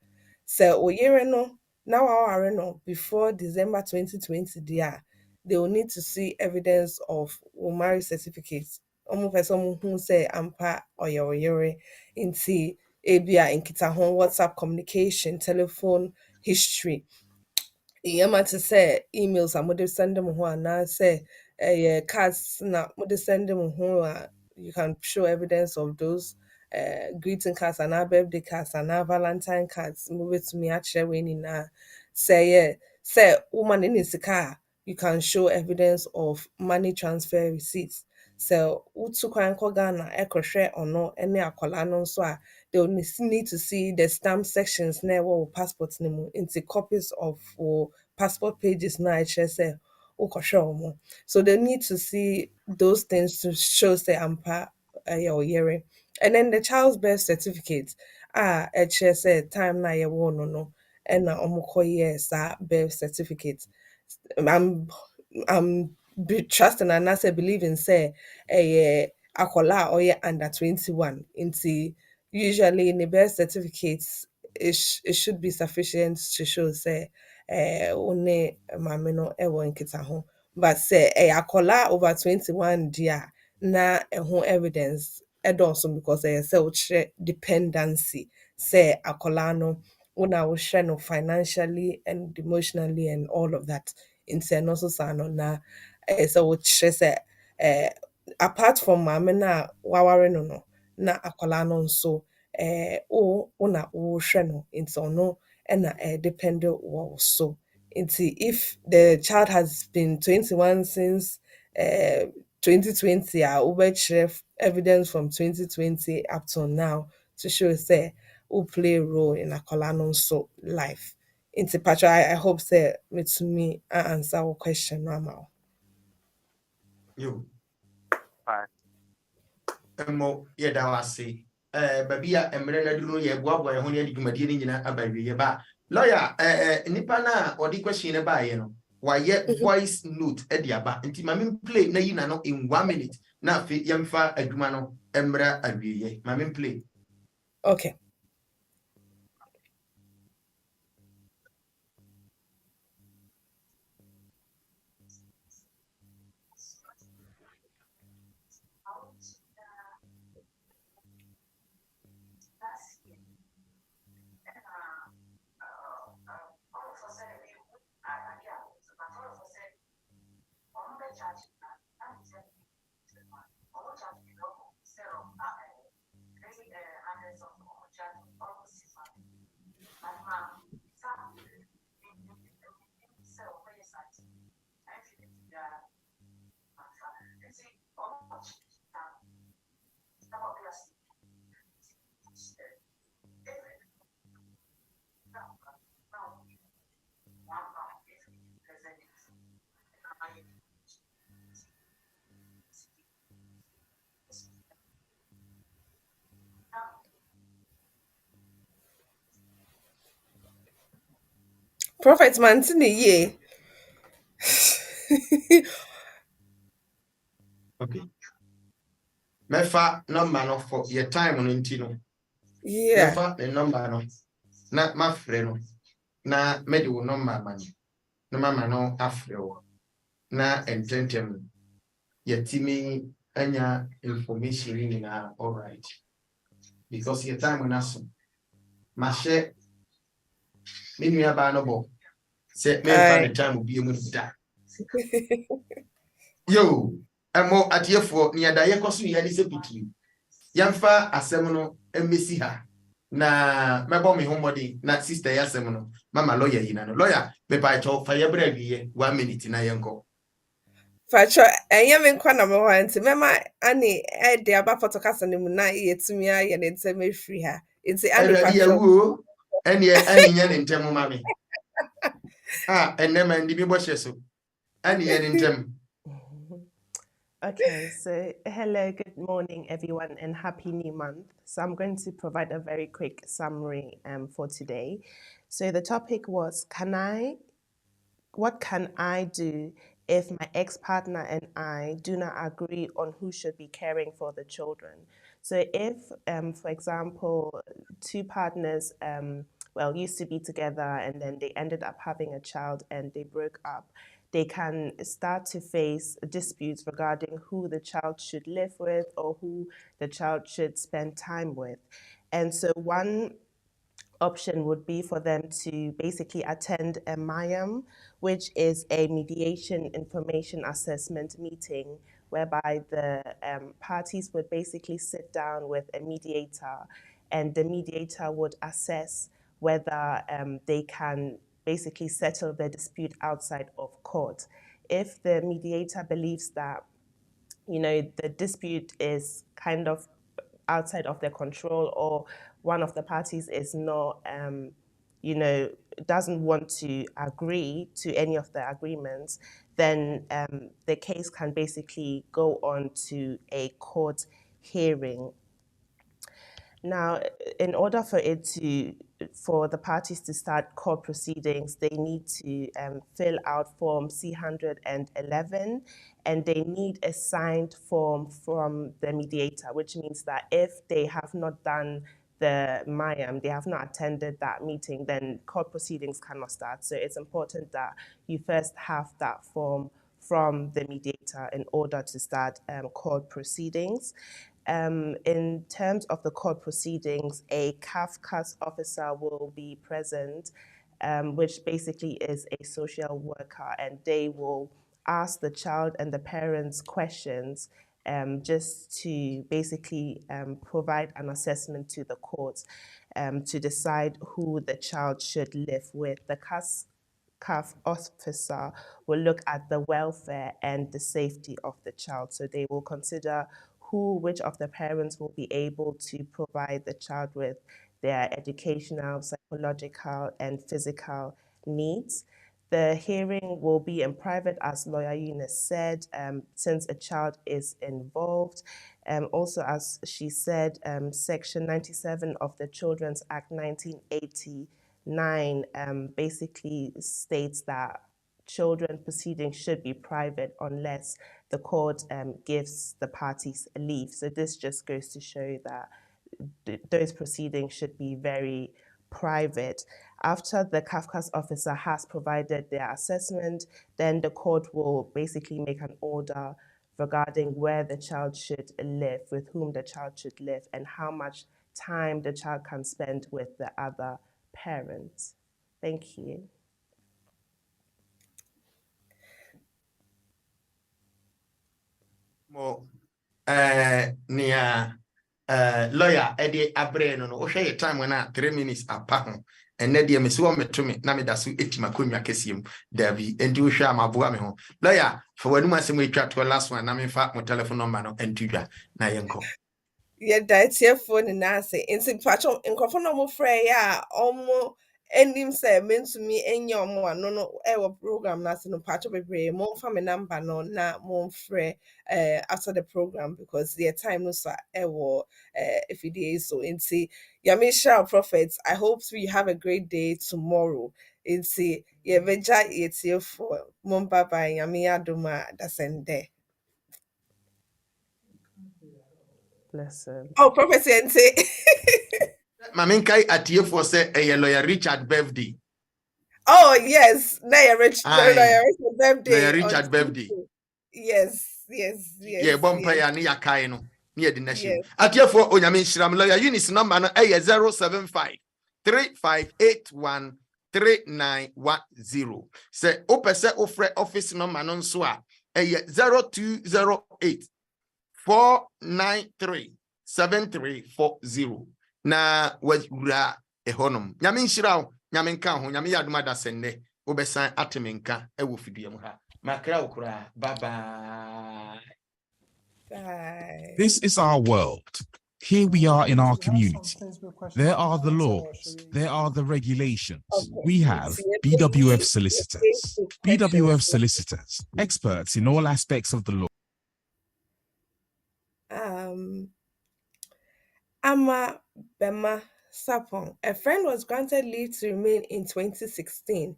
So we yere no now our no before December 2020 dia they will need to see evidence of marriage certificates. Almost person who say ampa or your into ABI in Kitahon, WhatsApp communication, telephone history. Yama to say emails I'm gonna send them one now say cards now gonna send them home you can show evidence of those greeting cards and our birthday cards and our Valentine cards move it to me actually when in say woman in his car you can show evidence of money transfer receipts. So utu kwan ko Ghana ekɔhwɛ ɔno ne akwala no nso a they will need to see the stamp sections na ɛwɔ passport no mu into copies of passport pages na ɛkyerɛ sɛ wokɔhwɛ ɔmo. So they need to see those things to show say ampa ɛyɛ ɔyere. And then the child's birth certificate ɛkyerɛ sɛ time na yɛwɔ no no ɛna ɔmo kɔyɛɛ saa birth certificate. I'm trusting and I say believing say akola or under 21 into usually in the birth certificates it should be sufficient to show say one mame no ewo nkita ho but say akola over 21 dia na ho evidence also because say uche dependency say akola no una wo no financially and emotionally and all of that nti no so sa no na so wo kyerɛ sɛ apart from maame na waware no no na akwala no nso wo na wohwɛ no nti ɔno ɛna depend wɔ wo so nti if the child has been 21 since 2020 a wobɛkyerɛ evidence from 2020 up till now to show say who play a role in akwala no nso life. Into Patrick, I hope say me to me answer our question normal. Yo. Hi. Emo ye da wase. Baby a emre na duru ye boaboa ye ho ne adwumadie ni nyina abawie ye ba. Lawyer nipa na odi question ne ba ye no. Wa ye voice note e di aba. Nti ma me play na yi na no in 1 minute. Na afi yemfa adwuma no emra awie ye. Ma me play. Okay. Prophet Mantini ye. Okay. Mefa number no for your time on intino. Yeah. Mefa the number no. Na ma frɛ no. Na me de wo number man. Na mama no afrɛ wo. Na ententem. Yetimi anya information ni na all right. Because your time on us. Ma share me nua ba no bo. Say me fa the time obi emu da. Yo, emo atiefo ni ada ye koso ye ni se pikin. Yamfa asem no emesi ha. Na mebo me homodi na sister ya asem no. Mama lawyer yi na no. Lawyer me pa cho fa ye bra wiye 1 minute na yenko. Facho enye me nkwa na me ho anti mema ani de aba photocast ne mu na yetumi aye ne ntem afiri ha. Nti ani facho. Ani nya ne ntem mama. Enema ndi bi bo hyeso. Ani nya ne ntem. Okay, so hello, good morning, everyone, and happy new month. So I'm going to provide a very quick summary for today. So the topic was, what can I do if my ex-partner and I do not agree on who should be caring for the children? So if, for example, two partners, used to be together and then they ended up having a child and they broke up, they can start to face disputes regarding who the child should live with or who the child should spend time with. And so one option would be for them to basically attend a MIAM, which is a mediation information assessment meeting, whereby the parties would basically sit down with a mediator, and the mediator would assess whether they can basically settle the dispute outside of court. If the mediator believes that, the dispute is kind of outside of their control, or one of the parties is not, doesn't want to agree to any of the agreements, then the case can basically go on to a court hearing. Now, in order for the parties to start court proceedings, they need to fill out Form C-111, and they need a signed form from the mediator, which means that if they have not done the MIAM, they have not attended that meeting, then court proceedings cannot start. So it's important that you first have that form from the mediator in order to start court proceedings. In terms of the court proceedings, a CAFCAS officer will be present, which basically is a social worker, and they will ask the child and the parents questions just to basically provide an assessment to the court to decide who the child should live with. The CAF officer will look at the welfare and the safety of the child. So they will consider which of the parents will be able to provide the child with their educational, psychological, and physical needs. The hearing will be in private, as Lawyer Eunice said, since a child is involved. Also, as she said, Section 97 of the Children's Act 1989 basically states that children proceedings should be private unless the court gives the parties leave. So this just goes to show that those proceedings should be very private. After the CAFCAS officer has provided their assessment, then the court will basically make an order regarding where the child should live, with whom the child should live, and how much time the child can spend with the other parents. Thank you. Mo nia lawyer Eddie Abreno no ohwe time na 3 minutes apa and na dia me so me to me na me da so etima konwa kesiem dabi enti ohwe amaboa me ho lawyer for wanu asem etwa to last one na me fa mo telephone number no entudwa na yenko tie phone na say inti pacho nkofo no mo frɛ ya omo enim say mentumi enye omo ano no e wo program na say no pacho bebre mo fa me number no na mo frɛ after the program, because the time no so e wo if it is so inti Yamisha Prophets. I hope we have a great day tomorrow. Inti ye beja yetie for mo baba Yami adoma dasende. Listen. Oh, Prophet Ente. Maminkai atie for say a lawyer Richard birthday. Oh yes, lawyer Richard birthday. Lawyer Richard birthday. Yes. Yeah, bompa ya ni yakai no. Near the nation. Atie for Onyamin Shram lawyer Eunice number no 075 3581 3910. Say opese ofre office number no so a 0208 493 7340. Na wura ehonum nyame nhyira nyame nka ho nyame yadoma da senne obesan atemenka ewo fidiem ha makra okura bye. This is our world. Here we are in our community. There are the laws, there are the regulations. We have BWF Solicitors. BWF Solicitors, experts in all aspects of the law. Ama Bema Sapong, a friend was granted leave to remain in 2016,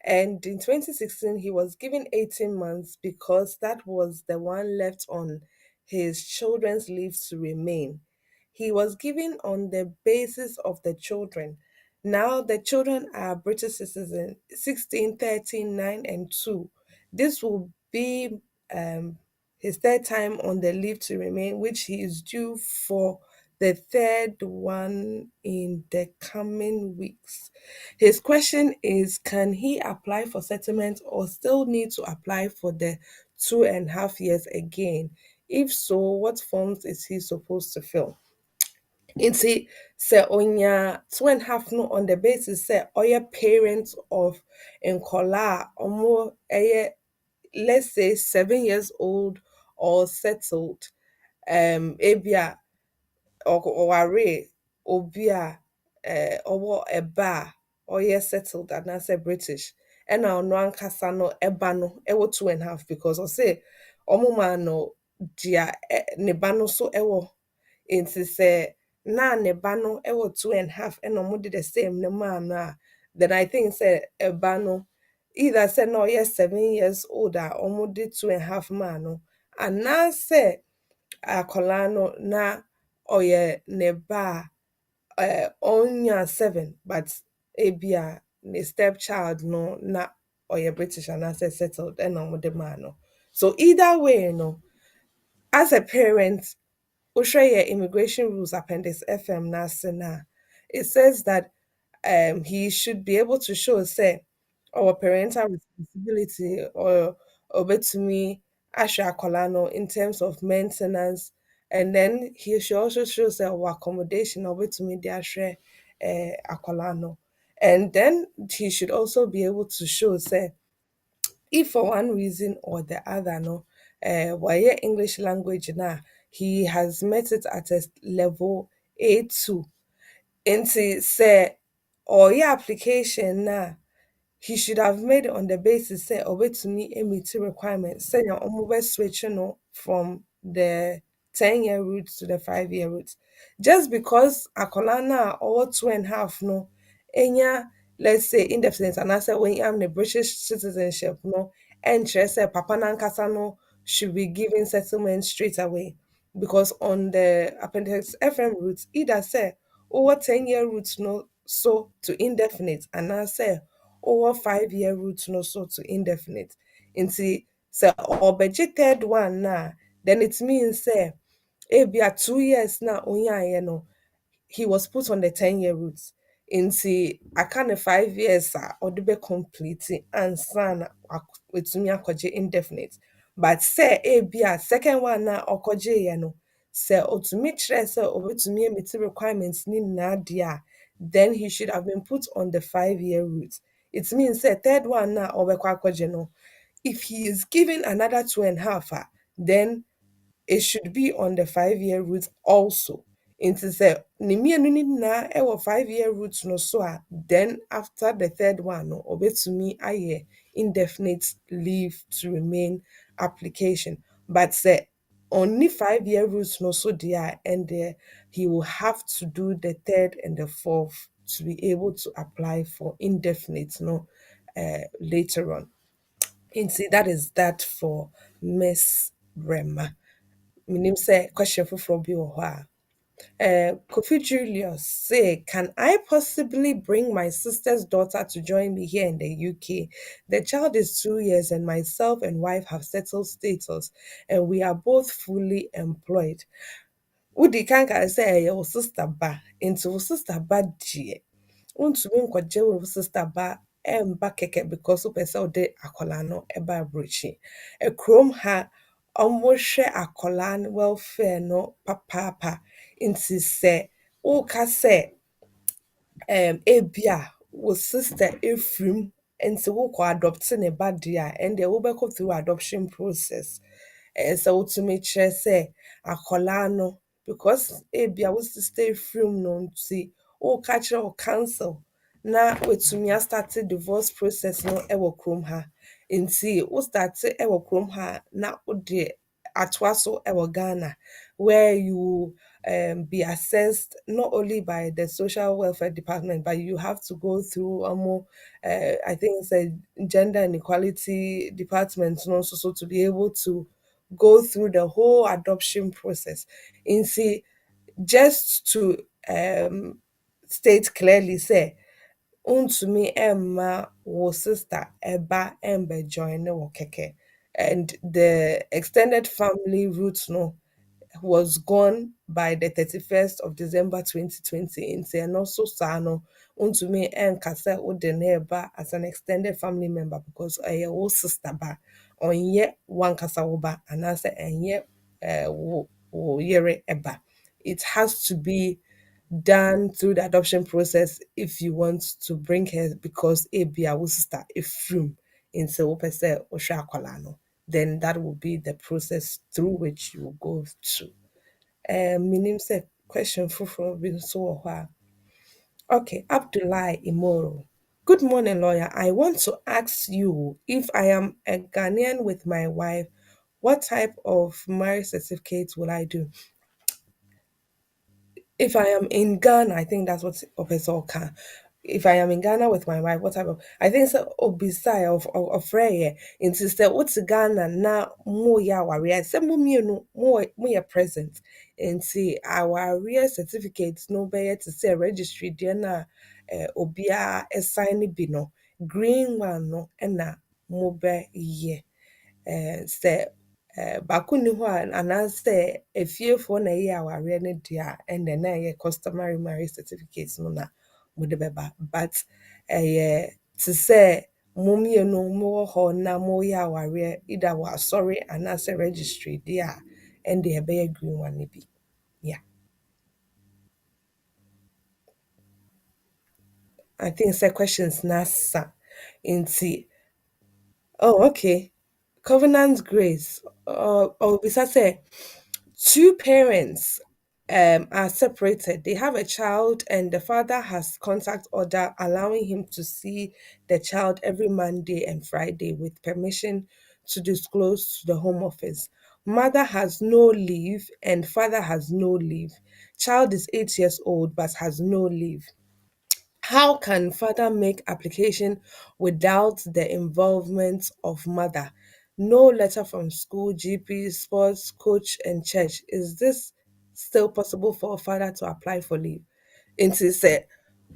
and in 2016 he was given 18 months because that was the one left on his children's leave to remain. He was given on the basis of the children. Now the children are British citizens, 16, 13, 9, and 2. This will be his third time on the leave to remain, which he is due for the third one in the coming weeks. His question is, can he apply for settlement or still need to apply for the 2.5 years again? If so, what forms is he supposed to fill? Nti sɛ onya 2.5 no on the basis sɛ ɔyɛ parent of nkɔlaa a ɔmo ɛyɛ, let's say 7 years old or settled, ebia ɔware obi a ɔwɔ ɛba a ɔyɛ settled anaasɛ British, ɛna ɔno ankasa no ɛba no ɛwɔ 2.5 because ɔse ɔmo maa no dea ne ba no so ɛwɔ. Nti sɛ na ne ba no ɛwɔ 2.5 ɛna ɔmo de the same ne maa no a, then I think sɛ ɛba no either sɛ na ɔyɛ 7 years old a ɔmo de 2.5 maa no, anaasɛ akwaraa no na ɔyɛ ne ba a ɔnya 7 but ebia ne stepchild no na ɔyɛ British anaasɛ settled ɛna ɔmo de maa no. So either way no, as a parent, wohwɛ yɛ immigration rules appendix FM n'ase na it says that he should be able to show say our parental responsibility or obetumi ahwɛ akwaraa no in terms of maintenance, and then he should also show say our accommodation obetumi de ahwɛ akwaraa no, and then he should also be able to show say if for one reason or the other no why English language na he has met it at a level A2. Nti sɛ ɔyɛ application na he should have made it on the basis sɛ ɔbɛtumi meet requirements sɛnea ɔmo switch no from the 10-year route to the 5-year route. Just because akwaraa na ɔwɔ 2.5 no enya, let's say indefinite anaasɛ when am the British citizenship no, ɛnkyerɛ sɛ papa nankasa no should be given settlement straight away, because on the appendix FM route either sɛ over 10-year route no so to indefinite anaasɛ over 5-year route no so to indefinite. Nti sɛ ɔbɛgye third one na, then it means say ebia 2 years na onyaeɛ no he was put on the 10-year route. Nti aka ne 5 years a ɔde bɛ complete ansa na watumi akɔgye indefinite. But sɛ ebia second one na ɔkɔgyeeɛ no, sɛ otumi kyerɛ sɛ obetumi meet requirements ne nyinaa deɛ a, then he should have been put on the 5-year route. It means say third one na ɔbɛkɔ akɔgye no, if he is given another 2.5 a, then it should be on the 5-year route also. Nti sɛ ne mmienu ne nyinaa ɛwɔ 5-year route no so a, then after the third one no obetumi ayɛ indefinite leave to remain application. But sɛ only 5-year route no so deɛ a, and there he will have to do the third and the fourth to be able to apply for indefinite no later on. Nti that is that for Miss Rema. Menim sɛ question foforɔ bi wɔ hɔ a. Kofi Julius say, can I possibly bring my sister's daughter to join me here in the UK? The child is 2 years and myself and wife have settled status and we are both fully employed. Wodi kan ka sɛ ɛyɛ wo sister ba, nti wo sister ba deɛ wontumi nkɔgye wo sister ba ɛmba kɛkɛ because wopɛ sɛ wode akwaraa no ɛba aburokyi. Kurom ha ɔmo hwɛ akwaraa no welfare no papaapa. Nti sɛ woka sɛ ebia wo sister efirim nti wokɔ adopt ne ba deɛ a, ɛndeɛ wobɛkɔ through adoption process. Sɛ wotumi kyerɛ sɛ akwaraa no, because ebia wo sister efirim no nti woka kyerɛ wo council na wetumi astarte divorce process no ɛwɔ kurom ha. Nti wo starte ɛwɔ kurom ha na wode atoa so ɛwɔ Ghana, where you be assessed not only by the social welfare department, but you have to go through I think it's a gender and equality department so to be able to go through the whole adoption process. In see, just to state clearly, say, untumi emma wo sister eba embe join wo keke, and the extended family route no was gone by the 31st of December 2020 and also Sano untumi enkasa ode neba as an extended family member because wo sister ba onye one kasa wo ba anase enye wo yere eba. It has to be done through the adoption process if you want to bring her because ebia wo sister efrum into opese ohwe akwala no, then that will be the process through which you will go to. Minim say question for bin so wɔ hɔ a. Okay, Abdullahi Imoro. Good morning, lawyer. I want to ask you if I am a Ghanaian with my wife, what type of marriage certificate will I do? If I am in Ghana, I think that's what Opesoka. If I am in Ghana with my wife, what type of I think so obisai of rare insist what's Ghana na mo ya warrior se mo mienu mo ya present and see our real certificates no be to say registry there na obia assign bi no green one no na mo be ye sɛ baako ni hɔ a anaasɛ efiefoɔ na ɛyɛ awareɛ no deɛ a ɛnna na ɛyɛ customary marriage certificate no na mode bɛba but ɛyɛ te sɛ mo mmienu mowɔ hɔ na moyɛ awareɛ either wɔ asɔre anaasɛ registry deɛ a ɛnde ɛbɛyɛ green one no bi. Yeah. I think sɛ questions na asa nti oh okay. Covenant grace or bisa say two parents are separated. They have a child and the father has contact order allowing him to see the child every Monday and Friday with permission to disclose to the home office. Mother has no leave and father has no leave. Child is 8 years old but has no leave. How can father make application without the involvement of mother? No letter from school, GP, sports, coach, and church. Is this still possible for a father to apply for leave? Into say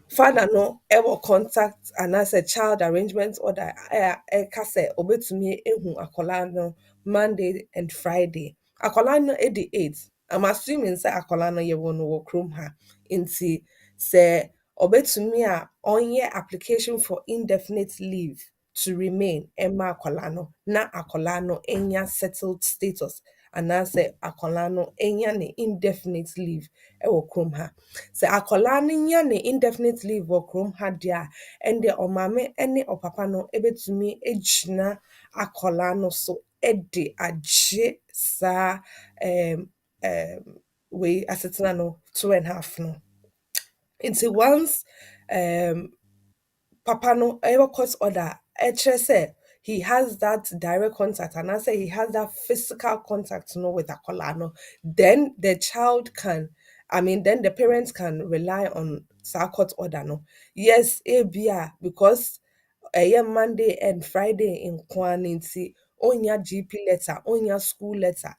father no ever contact and as a child arrangement order ɛka sɛ obetumi ehu akwadaa no Monday and Friday. Akwadaa no 88. I'm assuming sɛ akwadaa no yɛ wɔ no wɔ kurom ha. Nti sɛ obetumi a ɔnyɛ application for indefinite leave to remain ɛma akwadaa no na akwadaa no enya settled status anaasɛ akwadaa no enya ne indefinite leave ɛwɔ kurom ha. Sɛ akwadaa no nya ne indefinite leave wɔ kurom ha deɛ a ɛnde ɔmaame ne ɔpapa no ebetumi egyina akwadaa no so de agye saa wei asetena no 2.5 no. Nti once papa no ɛwɔ court order ɛkyerɛ sɛ he has that direct contact and I say he has that physical contact with akwadaa no, then the child can then the parents can rely on saa court order no. Yes, ebia because Monday and Friday in nti onya GP letter, onya school letter.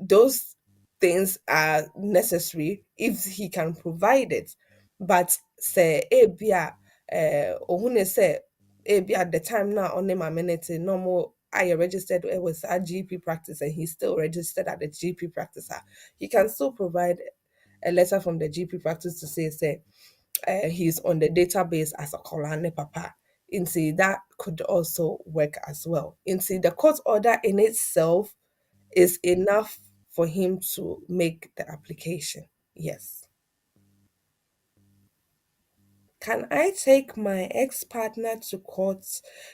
Those things are necessary if he can provide it. But say ebia ohune say ebia at the time now on my minute no more I registered with a GP practice and he's still registered at the GP practice. He can still provide a letter from the GP practice to say he's on the database as a Kolane Papa. Into that could also work as well. Into the court order in itself is enough for him to make the application. Yes. Can I take my ex-partner to court?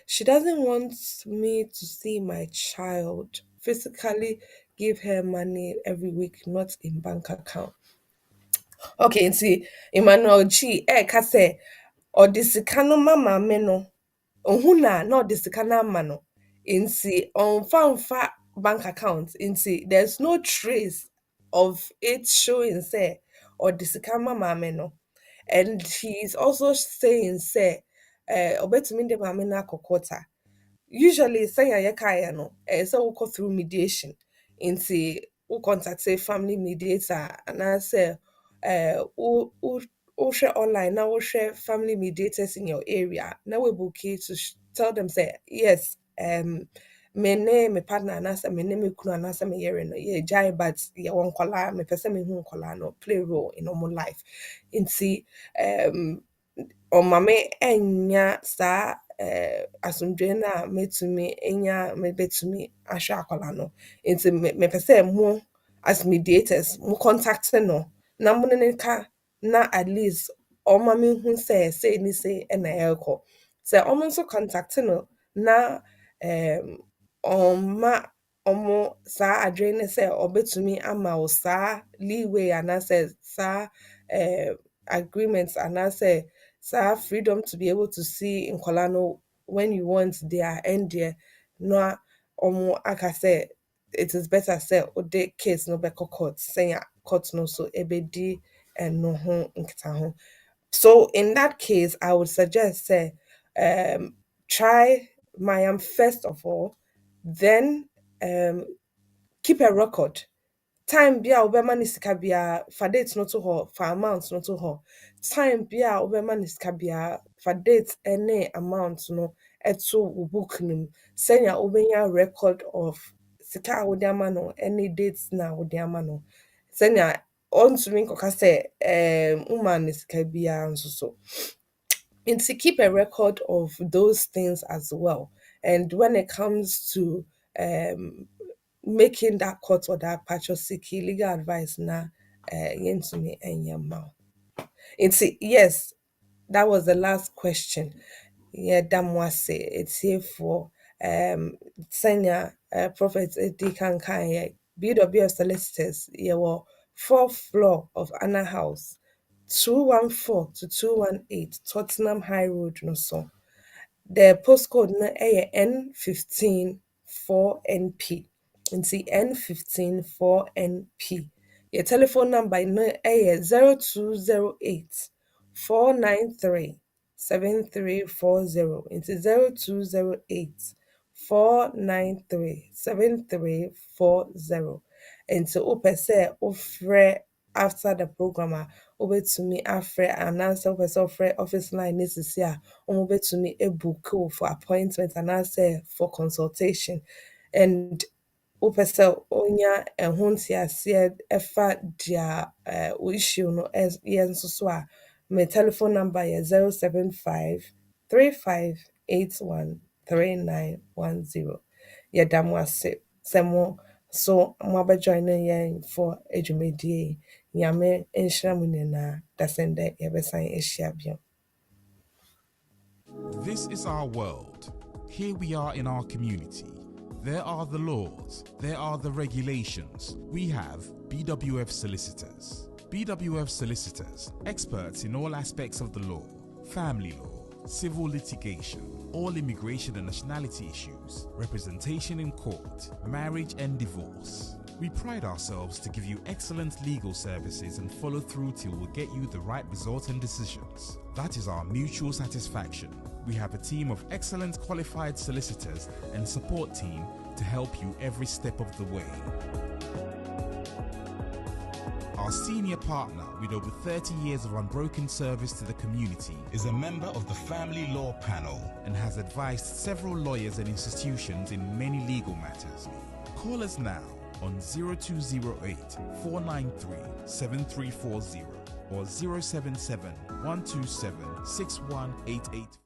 She doesn't want me to see my child. Physically give her money every week, not in bank account. Okay, see, Emmanuel G. Kase, or this cano mama meno. Ohuna, not this cana mano. Insi, on fanfa bank account. Insi, there's no trace of it showing, say, or this mama meno. And he's also saying, say, obetumi de mame na kokota. Usually, say ya no, so we go through mediation. Into we contact say family mediator, and I say, we share online now. We share family mediators in your area. Now we book it to tell them say yes. me partner anasa me kunu anasa me yere no ye jai but ye won kwala me pese me hu kwala no play role in omo life inti mame enya sa asundwe na metumi enya me betumi ahwe akwala no inti me pese mu as mediators mu contact no na mu ne ka na at least mame hu say ni say na elko say so contact no na ọma ọmụ saa adwene ne sɛ ɔbɛtumi ama wo saa leeway anaasɛ saa agreement anaasɛ saa freedom to be able to see nkɔla no when you want their end there na ɔmo aka sɛ it is better sɛ ɔde case no bɛkɔ court sɛnya court no so ɛbɛdi ɛno ho nkitaho. So in that case, I would suggest say try MIAM first of all, then keep a record. Time bia obema ni sika bia fa date no to ho, fa amount no to ho. Time bia obema ni sika bia fa date any amount no eto wo book nim. Senya obenya record of sika wo de ama no any dates na wo de ama no. Senya on to me koka say woman is kabia nso so. And to keep a record of those things as well. And when it comes to making that court or that purchase legal advice na yentumi enyama. It's yes, that was the last question. Yeah, damwase. It's here for senior Prophet Edikan Kanye, BWF Solicitors, yeah, 4th floor of Anna House, 214 to 218 Tottenham High Road, no so. The postcode na N15 4NP. And see N15 4NP. Your telephone number na 0208 493 7340. It's 0208 493 7340. And so offer after the program over to me after and answer offer office line is here over to me a book for appointment and answer for consultation. And upese onya ehunti ase efa dia issue no yenso so a my telephone number is 075 3581 3910. Yadamu ase semo so mo ba join yen for edwumedie nyame enhira mu nena dasende yebesan ehia bio. This is our world. Here we are in our community. There are the laws, there are the regulations. We have BWF Solicitors. BWF Solicitors, experts in all aspects of the law, family law, civil litigation, all immigration and nationality issues, representation in court, marriage and divorce. We pride ourselves to give you excellent legal services and follow through till we get you the right result and decisions. That is our mutual satisfaction. We have a team of excellent qualified solicitors and support team to help you every step of the way. Our senior partner, with over 30 years of unbroken service to the community, is a member of the Family Law Panel and has advised several lawyers and institutions in many legal matters. Call us now on 0208 493 7340 or 077 127 6188.